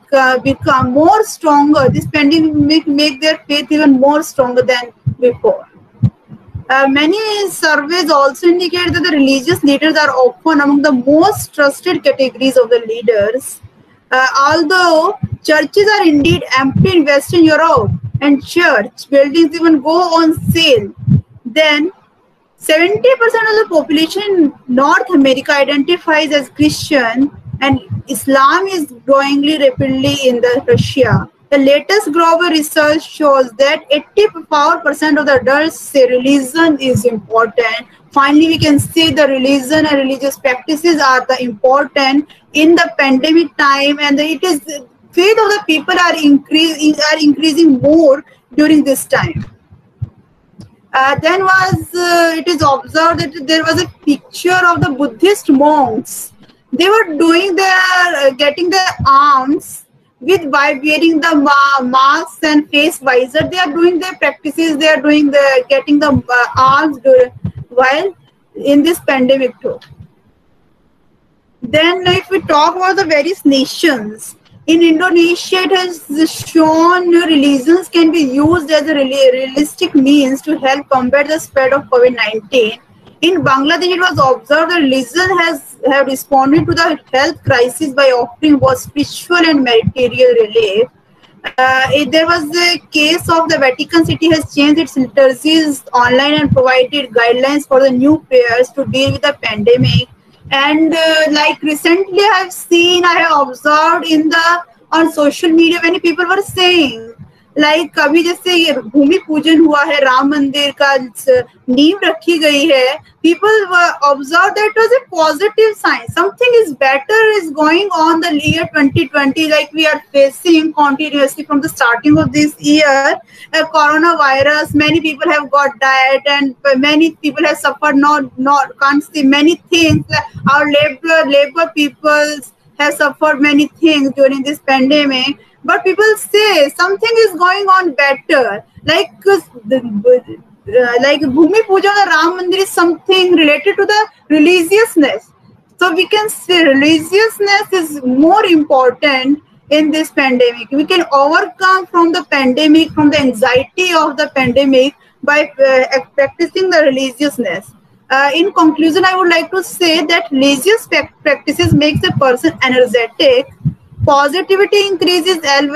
become more stronger. This pandemic make their faith even more stronger than before. Many surveys also indicate that the religious leaders are often among the most trusted categories of the leaders. Although churches are indeed empty in Western Europe and church buildings even go on sale, then 70% of the population in North America identifies as Christian, and Islam is growing rapidly in Russia. The latest global research shows that 84% of the adults say religion is important. Finally, we can say the religion and religious practices are the important in the pandemic time, and it is faith of the people are increasing more during this time. It is observed that there was a picture of the Buddhist monks. They were getting their arms by wearing the masks and face visor. They are doing their practices. They are getting the arms while in this pandemic too. Then if we talk about the various nations, in Indonesia, it has shown religions can be used as a realistic means to help combat the spread of COVID-19. In Bangladesh, it was observed that religion have responded to the health crisis by offering both spiritual and material relief. There was a case of the Vatican City has changed its liturgies online and provided guidelines for the new prayers to deal with the pandemic. And like recently I have observed on social media, many people were saying like अभी जैसे ये भूमि पूजन हुआ है, राम मंदिर का नींव रखी गई है, people were observed that it was a positive sign. Something is better is going on the year 2020, like we are facing continuously from the starting of this year. Coronavirus, many people have got died and many people have suffered can't see many things. Our labor people have suffered many things during this pandemic. But people say something is going on better, like Bhumi Puja or Ram Mandir is something related to the religiousness. So we can say religiousness is more important in this pandemic. We can overcome from the pandemic, from the anxiety of the pandemic by practicing the religiousness. In conclusion, I would like to say that religious practices makes a person energetic. Positivity increases as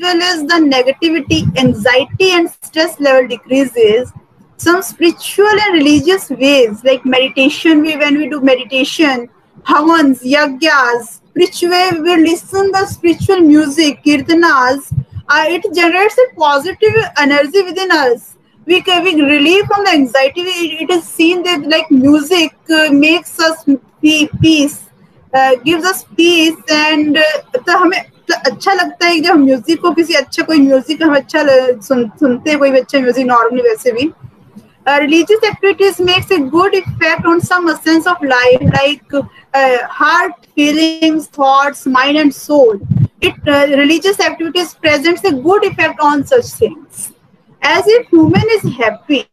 well as the negativity, anxiety and stress level decreases. Some spiritual and religious ways like meditation, when we do meditation, havans, yagyas, spiritual, we listen the spiritual music, kirtanas, it generates a positive energy within us. We relieve from the anxiety. It is seen that like music makes us peace. Gives us peace and हमें अच्छा लगता है जब हम music को किसी अच्छा कोई म्यूजिक हम अच्छा सुनते हैं कोई भी अच्छा म्यूजिक नॉर्मली वैसे भी Religious activities makes a good effect on some essence of life, like heart, feelings, thoughts, mind, and soul. Religious activities presents a good effect on such things. As if human is happy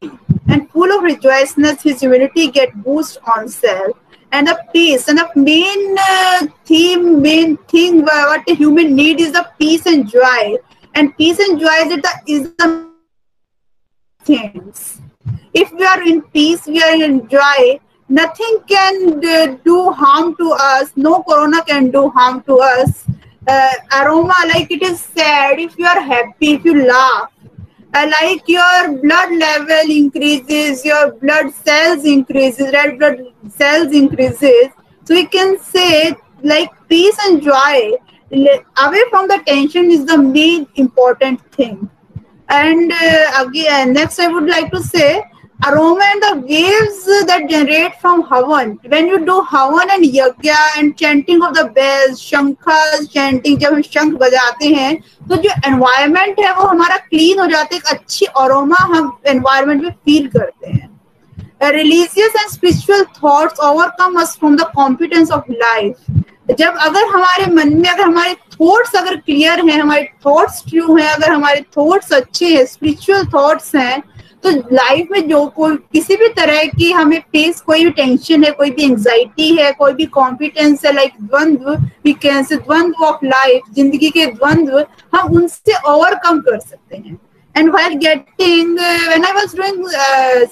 and full of rejoicefulness, his humanity get boost on self and the peace. And the main thing what a human need is the peace and joy. And peace and joy is the things. If we are in peace, we are in joy. Nothing can do harm to us. No corona can do harm to us. Aroma, like it is sad. If you are happy, if you laugh, like your blood level increases, your blood cells increases, red blood cells increases. So we can say like peace and joy away from the tension is the main important thing. And again, next I would like to say aroma and the waves that generate from Havan. When you do Havan and Yagya and chanting of the bells, शंखा chanting, जब हम शंख बजाते हैं तो जो environment है वो हमारा clean हो जाता है, एक अच्छी aroma हम environment में feel करते हैं. Religious and spiritual thoughts overcome us from the competence of life. जब अगर हमारे मन में अगर हमारे थॉट्स अगर क्लियर हैं, हमारे थॉट्स ट्रू हैं, अगर हमारे थॉट्स अच्छे हैं, स्पिरिचुअल थॉट्स हैं, तो लाइफ में जो कोई किसी भी तरह की हमें फेस कोई भी टेंशन है, कोई भी एंजाइटी है, कोई भी कॉम्पिटेंस है, लाइक द्वंद्व, वी कैन से द्वंद्व ऑफ लाइफ, जिंदगी के द्वंद्व, हम उनसे ओवरकम कर सकते हैं. And while when I was doing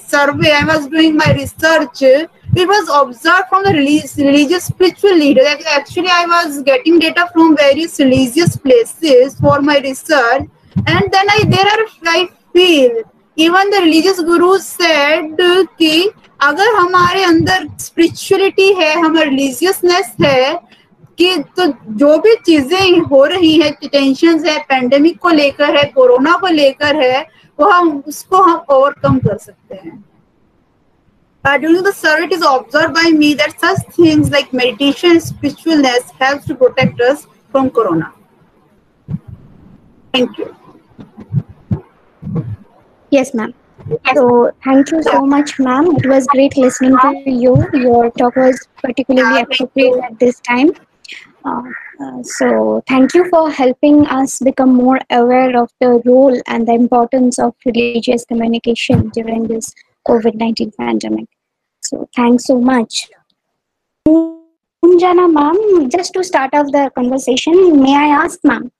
survey, I was doing my research, it was observed from the religious spiritual leaders. Actually, I was getting data from various religious places for my research. And then I feel, even the religious gurus said कि अगर हमारे अंदर spirituality है, हमारा religiousness है, कि तो जो भी चीजें हो रही है, टेंशन है, पेंडेमिक को लेकर है, कोरोना को लेकर है, वो हम उसको हम ओवरकम कर सकते हैं. During the survey, it is observed by me that such things like meditation and spiritualness helps to protect us from corona. Thank you. Yes, ma'am. So thank you so much, ma'am. It was great listening to you. Your talk was particularly appropriate at this time. So thank you for helping us become more aware of the role and the importance of religious communication during this COVID-19 pandemic. So thanks so much. Munjana ma'am, just to start off the conversation, may I ask ma'am,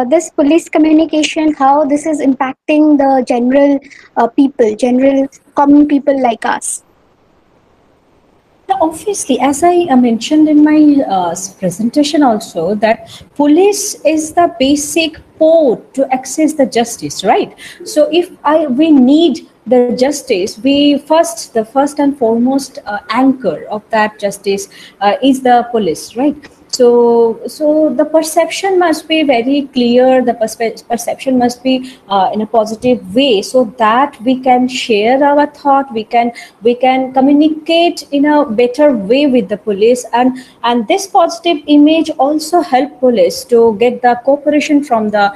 this police communication, how this is impacting the general people, general common people like us? Obviously, as I mentioned in my presentation also, that police is the basic port to access the justice, right? So if we need the justice, the first and foremost anchor of that justice is the police, right? So the perception must be very clear. The perception must be in a positive way, so that we can share our thought. We can communicate in a better way with the police, and this positive image also help police to get the cooperation from the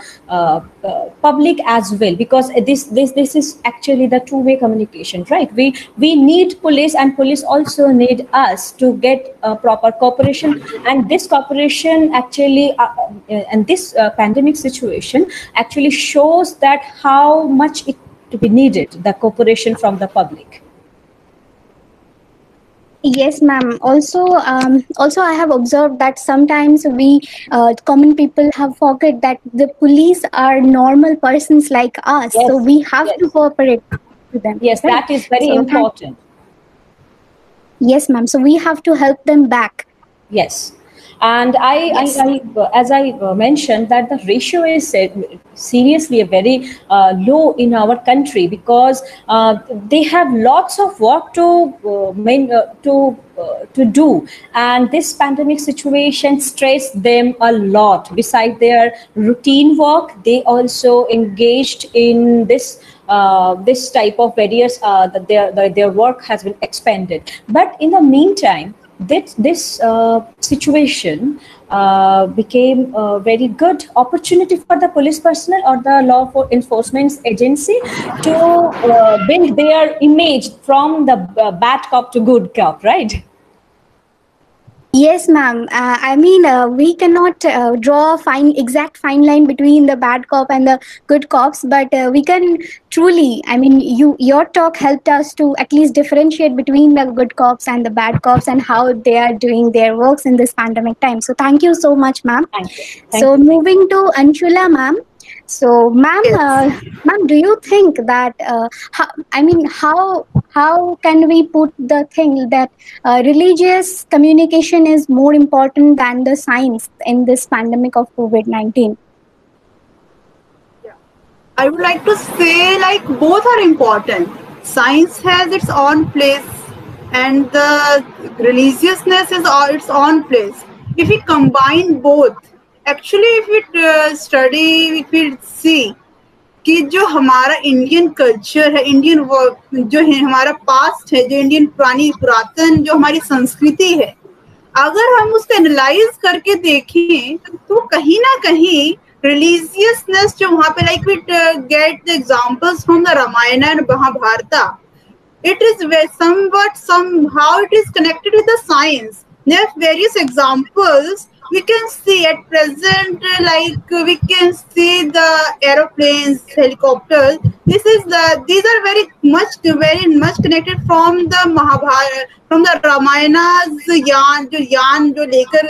public as well, because this is actually the two-way communication, right? We need police, and police also need us to get proper cooperation, and this cooperation actually and this pandemic situation actually shows that how much it to be needed, the cooperation from the public. Yes, ma'am. Also, I have observed that sometimes we common people have forget that the police are normal persons like us, Yes, so we have yes. to cooperate with them. Yes, right? that is very So, important. Yes, ma'am. So we have to help them back. Yes. And Yes. as I mentioned, that the ratio is seriously very low in our country, because they have lots of work to do, and this pandemic situation stressed them a lot. Besides their routine work, they also engaged in this type of various that their work has been expanded. But in the meantime, this situation became a very good opportunity for the police personnel or the law enforcement agency to build their image from the bad cop to good cop, right? Yes, ma'am. I mean, we cannot draw a exact fine line between the bad cop and the good cops, but we can truly. I mean, your talk helped us to at least differentiate between the good cops and the bad cops and how they are doing their works in this pandemic time. So, thank you so much, ma'am. Thank you. So, moving to Anshula, ma'am. So, ma'am, Yes. ma'am, do you think that how can we put the thing that religious communication is more important than the science in this pandemic of COVID-19? I would like to say like both are important. Science has its own place and the religiousness is its own place. If we combine both, actually if we study, if we see कि जो हमारा Indian culture है, Indian जो है हमारा past है, जो Indian पुरातन जो हमारी संस्कृति है, अगर हम उसको एनालाइज करके देखें तो कहीं ना कहीं रिलीजियसनेस जो वहाँ पे like we get the examples from the Ramayana and Mahabharata, it is somehow it is connected with the science. There are various examples we can see at present, like we can see the aeroplanes, helicopters. These are very much connected from the Mahabharata, from the Ramayana's यान जो लेकर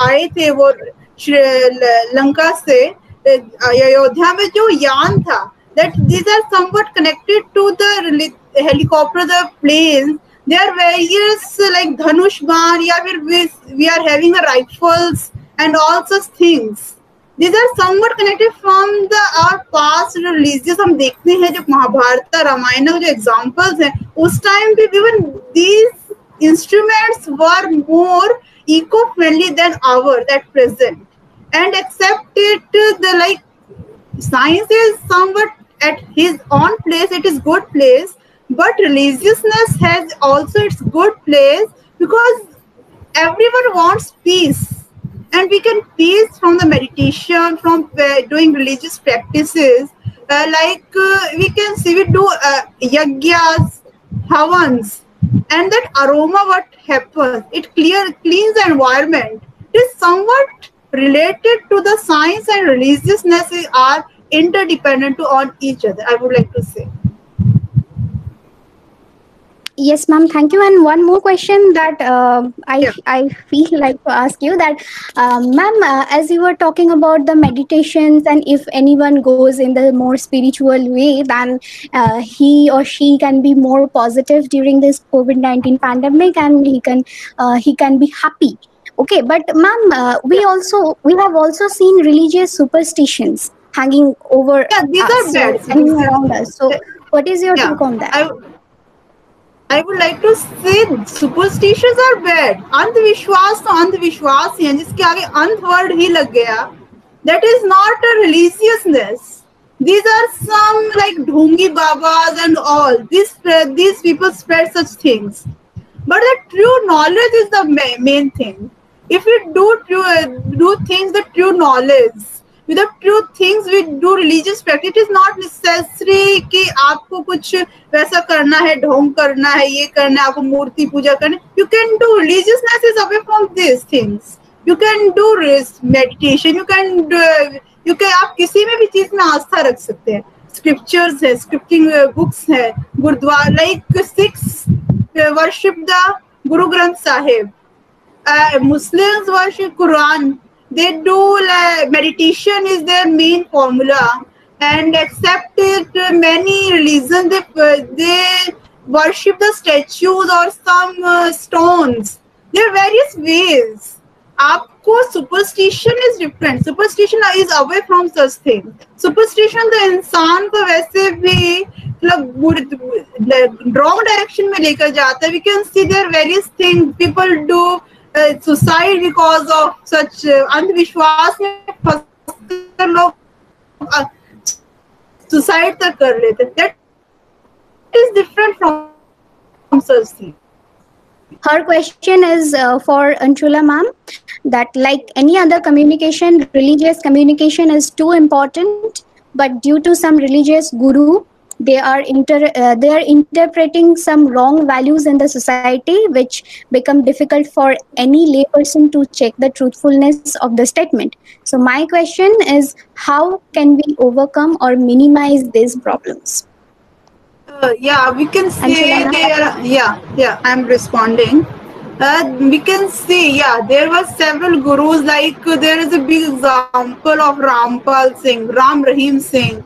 आए थे वो लंका से अयोध्या में जो यान था, that these are somewhat connected to the helicopter, the planes. There are various like Dhanush Ban, या फिर we are having the rifles and all such things. These are somewhat connected from the our past religious. हम देखते हैं जब महाभारत रामायण जो examples हैं, उस time पे even these instruments were more eco-friendly than ours at present. And except it, the like science is somewhat at his own place, it is good place, but religiousness has also its good place because everyone wants peace, and we can peace from the meditation, from doing religious practices, we can see we do yagyas, havans, and that aroma what happens, it cleans the environment. It is somewhat related to the science, and religiousness are interdependent on each other, I would like to say. Yes, ma'am. Thank you. And one more question that I feel like to ask you that, ma'am, as you were talking about the meditations, and if anyone goes in the more spiritual way, then he or she can be more positive during this COVID-19 pandemic, and he can be happy. Okay, but ma'am, we have also seen religious superstitions hanging over These are us, bad. hanging around us. So, what is your take on that? I would like to say superstitions are bad. अंधविश्वास तो अंधविश्वास ही है, जिसके आगे अंध word ही लग गया. That is not a religiousness. These are some like ढोंगी babas and all. These people spread such things. But the true knowledge is the main thing. If we do things the true knowledge, with the true things we do religious practice, it is not necessary कि आपको कुछ वैसा करना है, ढोंग करना है, ये करना है, आपको मूर्ति पूजा करना है. You can do religiousness is away from these things. You can do meditation. You can आप किसी में भी चीज में आस्था रख सकते हैं. Scriptures है, scripting books है, gurdwara, like Sikhs worship the Guru Granth Sahib. Muslims worship Quran. They do meditation is their main formula, and except it, many religions they worship the statues or some stones. There are various ways. आपको superstition is different. Superstition is away from such things. Superstition the इंसान को वैसे भी मतलब wrong direction में लेकर जाता है. We can see there are various things people do. Suicide because of such अंधविश्वास में फंसकर लोग suicide तक कर लेते. That is different from such things. Her question is for Anshula ma'am, that like any other communication, religious communication is too important, but due to some religious guru, they are interpreting some wrong values in the society, which become difficult for any layperson to check the truthfulness of the statement. So my question is, how can we overcome or minimize these problems? Yeah, we can say Anshula ma'am. there. Yeah, I'm responding. We can see, yeah, there were several gurus. Like there is a big example of Rampal Singh, Ram Rahim Singh.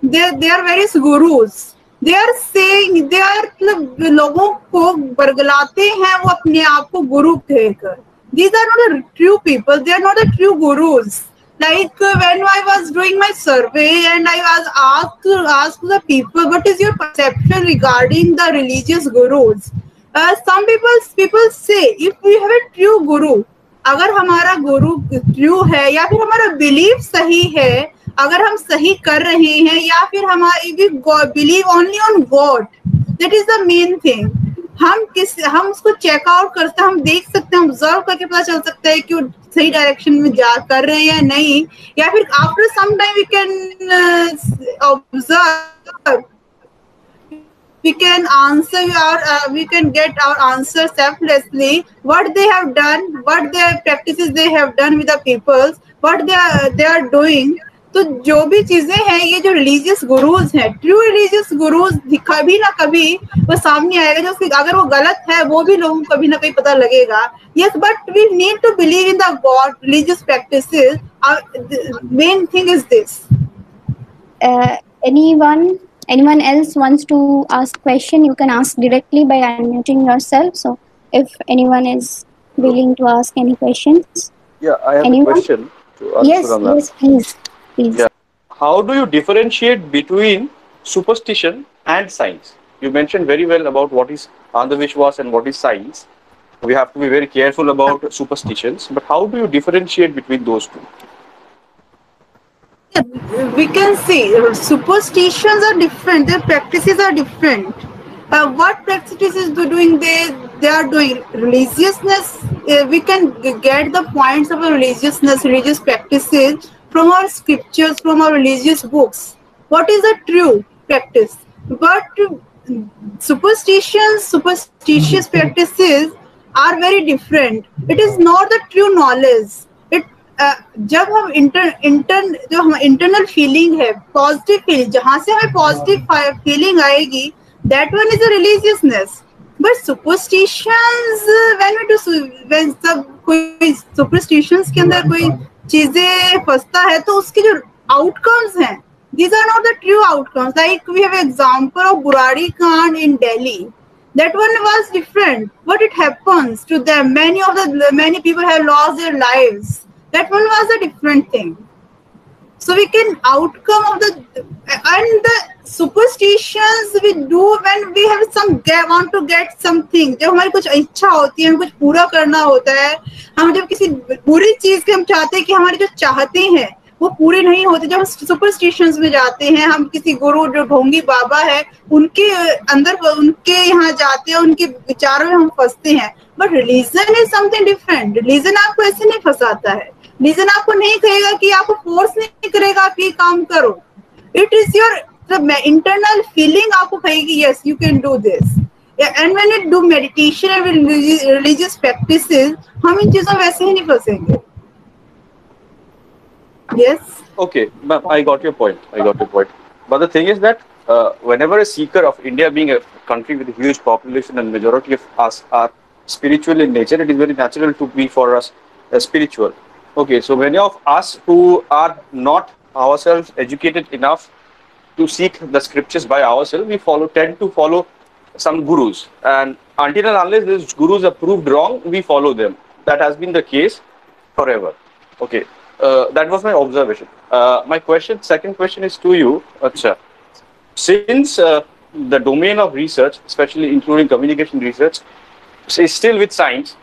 They are various gurus. They are saying they are मतलब लोगों को बरगलाते हैं वो अपने आप को गुरु कहकर. These are not the true people. They are not the true gurus. Like when I was doing my survey and I was asked the people, what is your perception regarding the religious gurus? Some people say if we have a true guru, अगर हमारा गुरु true है या फिर हमारा believe सही है, अगर हम सही कर रहे हैं या फिर हमारी believe only on God, that is the main thing. हम उसको चेकआउट करते हैं, हम देख सकते हैं, ऑब्जर्व करके पता चल सकता है कि वो सही डायरेक्शन में जा कर रहे हैं या नहीं, या फिर after some time we can observe, we can answer we can get our answer selflessly, what they have done, what their practices they have done with the peoples, what they are doing. तो जो भी चीजें हैं, ये जो religious gurus हैं, true religious gurus कभी ना कभी वो सामने आएगा. जो अगर वो गलत है वो भी लोगों को कभी ना कभी पता लगेगा. Yes, but we need to believe in the god religious practices. Main thing is this. Anyone else wants to ask question, you can ask directly by unmuting yourself. So if anyone is willing to ask any questions. Yeah, I have Anyone? a question to Yes, Anshula. please. Yeah. How do you differentiate between superstition and science? You mentioned very well about what is Andhavishwas and what is science. We have to be very careful about superstitions, but how do you differentiate between those two? We can see superstitions are different, their practices are different. What practices they are doing religiousness. We can get the points of religiousness, religious practices from our scriptures, from our religious books. What is a true practice? But superstitious practices are very different. It is not the true knowledge. जब हम जो हम internal feeling है, positive feeling, जहां से हमें positive feeling आएगी, that one is a religiousness. But superstitions when सब कोई सुपरस्टिशंस के अंदर कोई चीजें फंसता है, तो उसके जो आउटकम्स हैं, these are not the true outcomes. Like we have an example of Burari Khan in Delhi. That one was different. What it happens to them? Many people have lost their lives. That one was a different thing. So we can outcome of the superstitions we do when we have want to get something. जब हमारी कुछ इच्छा होती है, हमें कुछ पूरा करना होता है, हम जब किसी बुरी चीज के हम चाहते हैं कि हमारी जो चाहते हैं वो पूरे नहीं होते, जब हम सुपरस्टिशंस में जाते हैं, हम किसी गुरु जो ढोंगी बाबा है उनके अंदर, उनके यहाँ जाते हैं, उनके विचारों में हम फंसते हैं. But religion is something different. Religion आपको ऐसे नहीं फंसाता है. रिलीजन आपको नहीं कहेगा कि आपको फोर्स नहीं करेगा आप ये काम करो. It is your internal feeling आपको कहेगी yes you can do this. And when you do meditation and religious practices, हम इन चीजों में वैसे ही नहीं फंसेंगे. Yes. Okay, ma'am, I got your point. But the thing is that whenever a seeker of India, being a country with a huge population and majority of us are spiritual in nature, it is very natural to be for us spiritual. Okay, so many of us who are not ourselves educated enough to seek the scriptures by ourselves, we tend to follow some gurus, and until and unless these gurus are proved wrong, we follow them. That has been the case forever. Okay. That was my observation. My second question is to you. Acha. Since the domain of research, especially including communication research, is still with science,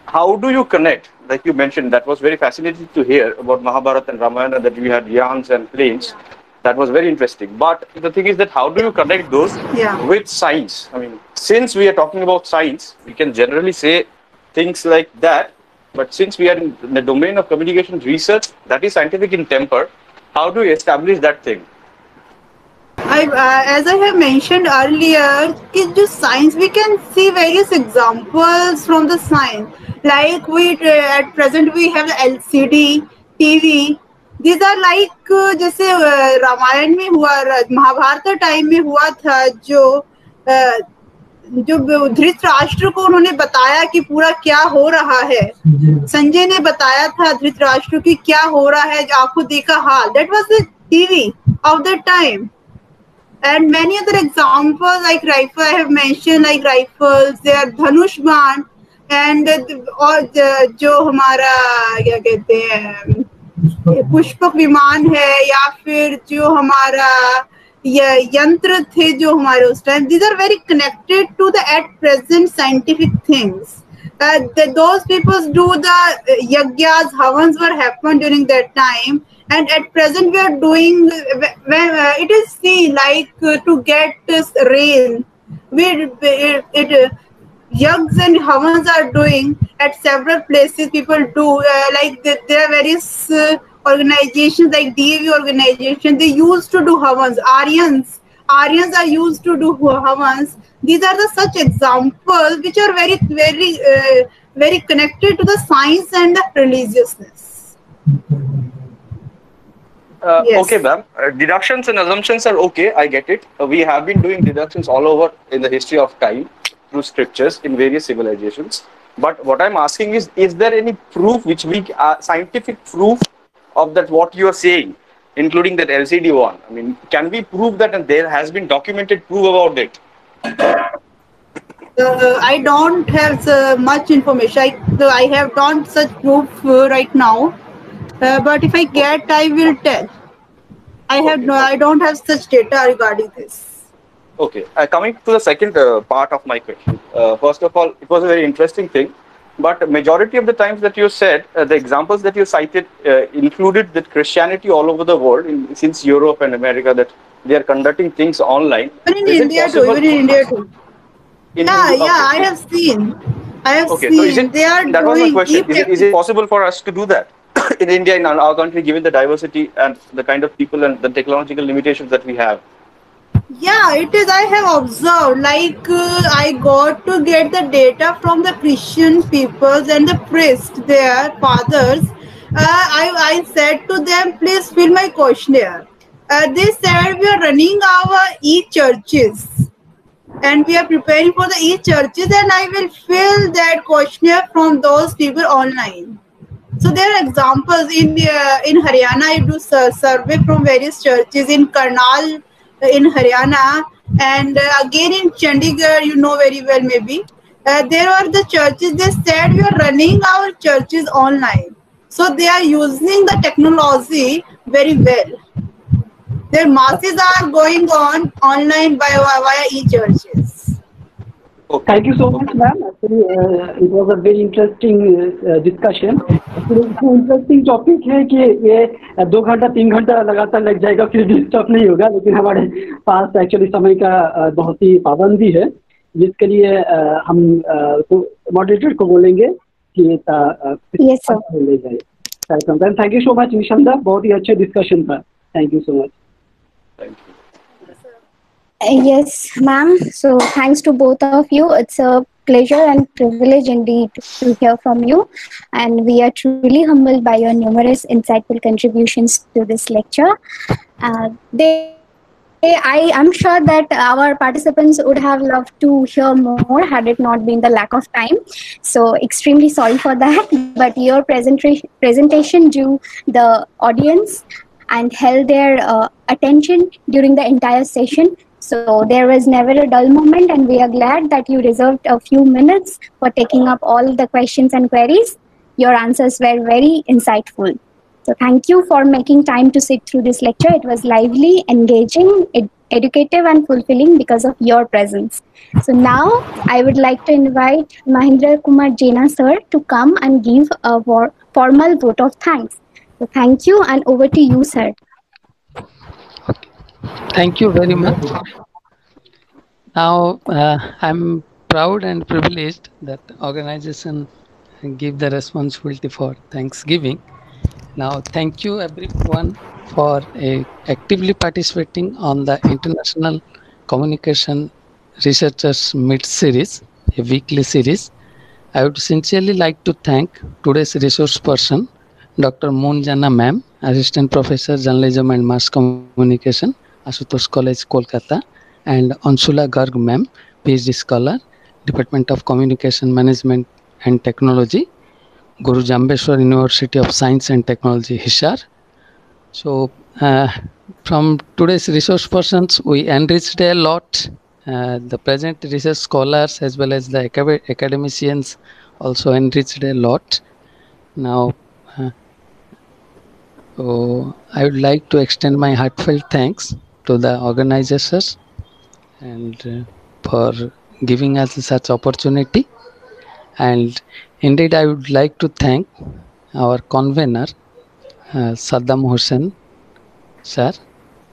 how do you connect? Like you mentioned, that was very fascinating to hear about Mahabharata and Ramayana, that we had yams and plains. That was very interesting. But the thing is that how do you connect those with science? I mean, since we are talking about science, we can generally say things like that. But since we are in the domain of communication research, that is scientific in temper, how do we establish that thing? As I have mentioned earlier, in just science we can see various examples from the science. Like we at present we have the LCD, TV. These are like जैसे रामायण में हुआ, Mahabharat time में हुआ था, जो धृतराष्ट्र को उन्होंने बताया कि पूरा क्या हो रहा है. संजय ने बताया था धृतराष्ट्र की क्या हो रहा है, आंखों देखा हाल. That was the TV of that time. And many other examples like rifle I have mentioned, like rifles, they are धनुष बाण, and और जो हमारा क्या कहते हैं पुष्पक विमान है, या फिर जो हमारा यंत्र थे जो हमारे उस time. These are very connected to the at present scientific things. Those people do the yagyas, havans were happened during that time. And at present we are doing, when it is seen like to get this rain, yajns and havans are doing at several places. People do like there are various organizations like DAV organization. They used to do havans. Aryans are used to do havans. These are the such examples which are very connected to the science and the religiousness. Yes. Okay, ma'am. Deductions and assumptions are okay. I get it. We have been doing deductions all over in the history of time through scriptures in various civilizations. But what I'm asking is there any proof which scientific proof of that what you are saying, including that LCD one? I mean, can we prove that and there has been documented proof about it? I don't have much information. I have not such proof right now. But if I get, I will tell. I don't have such data regarding this. Okay. Coming to the second part of my question. First of all, it was a very interesting thing. But majority of the times that you said, the examples that you cited included that Christianity all over the world, since Europe and America, that they are conducting things online. Even in India too. I have seen. Okay, so that was my question. Is it possible for us to do that in India, in our country, given the diversity and the kind of people and the technological limitations that we have? Yeah, it is. I have observed. Like I got to get the data from the Christian peoples and the priests, their fathers. I said to them, please fill my questionnaire. They said we are running our e-churches. And we are preparing for the e-churches, and I will fill that questionnaire from those people online. So there are examples in Haryana. I do survey from various churches in Karnal, in Haryana, and again in Chandigarh. You know very well maybe. There are the churches. They said we are running our churches online. So they are using the technology very well. Their masses are going on online via e-churches. Okay. Thank you so much, ma'am. Actually, it was a very interesting discussion. Actually, interesting topic है कि ये 2 घंटा 3 घंटा लगातार लग जाएगा, फिर भी स्टॉप नहीं होगा. लेकिन हमारे पास एक्चुअली समय का बहुत ही पाबंदी है, जिसके लिए हम मॉडरेटर को बोलेंगे कि ले जाए. थैंक यू सो मच निशंदा, बहुत ही अच्छा डिस्कशन था. Thank you so much. Thank you. Yes, ma'am. So thanks to both of you. It's a pleasure and privilege indeed to hear from you. And we are truly humbled by your numerous insightful contributions to this lecture. I am sure that our participants would have loved to hear more had it not been the lack of time. So extremely sorry for that. But your presentation drew the audience and held their attention during the entire session. So there was never a dull moment, and we are glad that you reserved a few minutes for taking up all the questions and queries. Your answers were very insightful. So thank you for making time to sit through this lecture. It was lively, engaging, educative and fulfilling because of your presence. So now I would like to invite Mahindra Kumar Jaina sir to come and give a formal vote of thanks. So thank you, and over to you, sir. Thank you very much. Now, I'm proud and privileged that organization give the responsibility for Thanksgiving. Now, thank you everyone for actively participating on the International Communication Researchers Meet series, a weekly series. I would sincerely like to thank today's resource person, Dr. Moonjana Ma'am, Assistant Professor, Journalism and Mass Communication, Ashutosh College, Kolkata, and Anshula Garg Ma'am, PhD Scholar, Department of Communication Management and Technology, Guru Jambeshwar University of Science and Technology, Hishar. So, from today's resource persons, we enriched a lot. The present research scholars as well as the academicians also enriched a lot. Now, I would like to extend my heartfelt thanks to the organizers and for giving us such opportunity. And indeed, I would like to thank our convener, Saddam Hussain sir,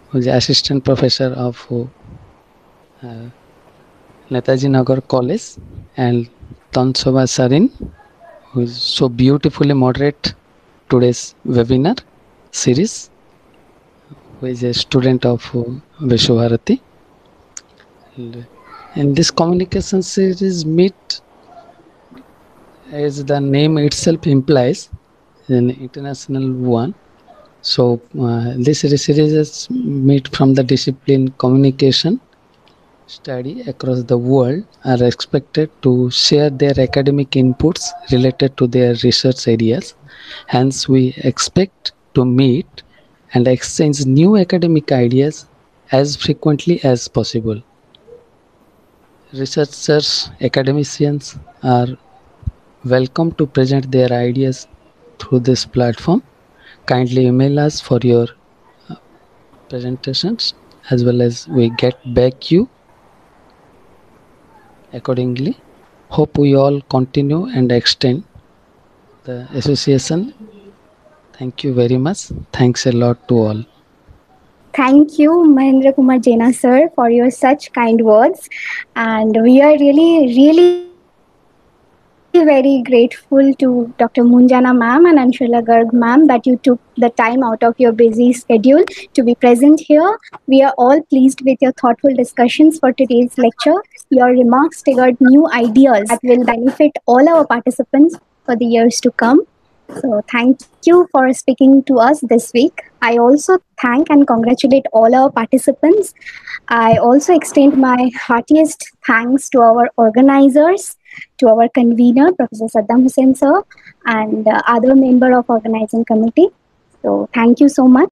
who is assistant professor of Netaji Nagar College, and Tansova Sarin, who is so beautifully moderate today's webinar series, who is a student of Vishwabharati. In this communication series meet, as the name itself implies, an international one. So this series meet from the discipline communication study across the world are expected to share their academic inputs related to their research areas. Hence, we expect to meet and exchange new academic ideas as frequently as possible. Researchers, academicians are welcome to present their ideas through this platform. Kindly email us for your presentations, as well as we get back you accordingly. Hope we all continue and extend the association. Thank you very much. Thanks a lot to all. Thank you, Mahendra Kumar Jaina sir, for your such kind words. And we are really very grateful to Dr. Munjana ma'am and Anshula Garg ma'am that you took the time out of your busy schedule to be present here. We are all pleased with your thoughtful discussions for today's lecture. Your remarks triggered new ideas that will benefit all our participants for the years to come. So thank you for speaking to us this week. I also thank and congratulate all our participants. I also extend my heartiest thanks to our organizers, to our convener, Professor Saddam Hussain sir, and other member of organizing committee. So thank you so much.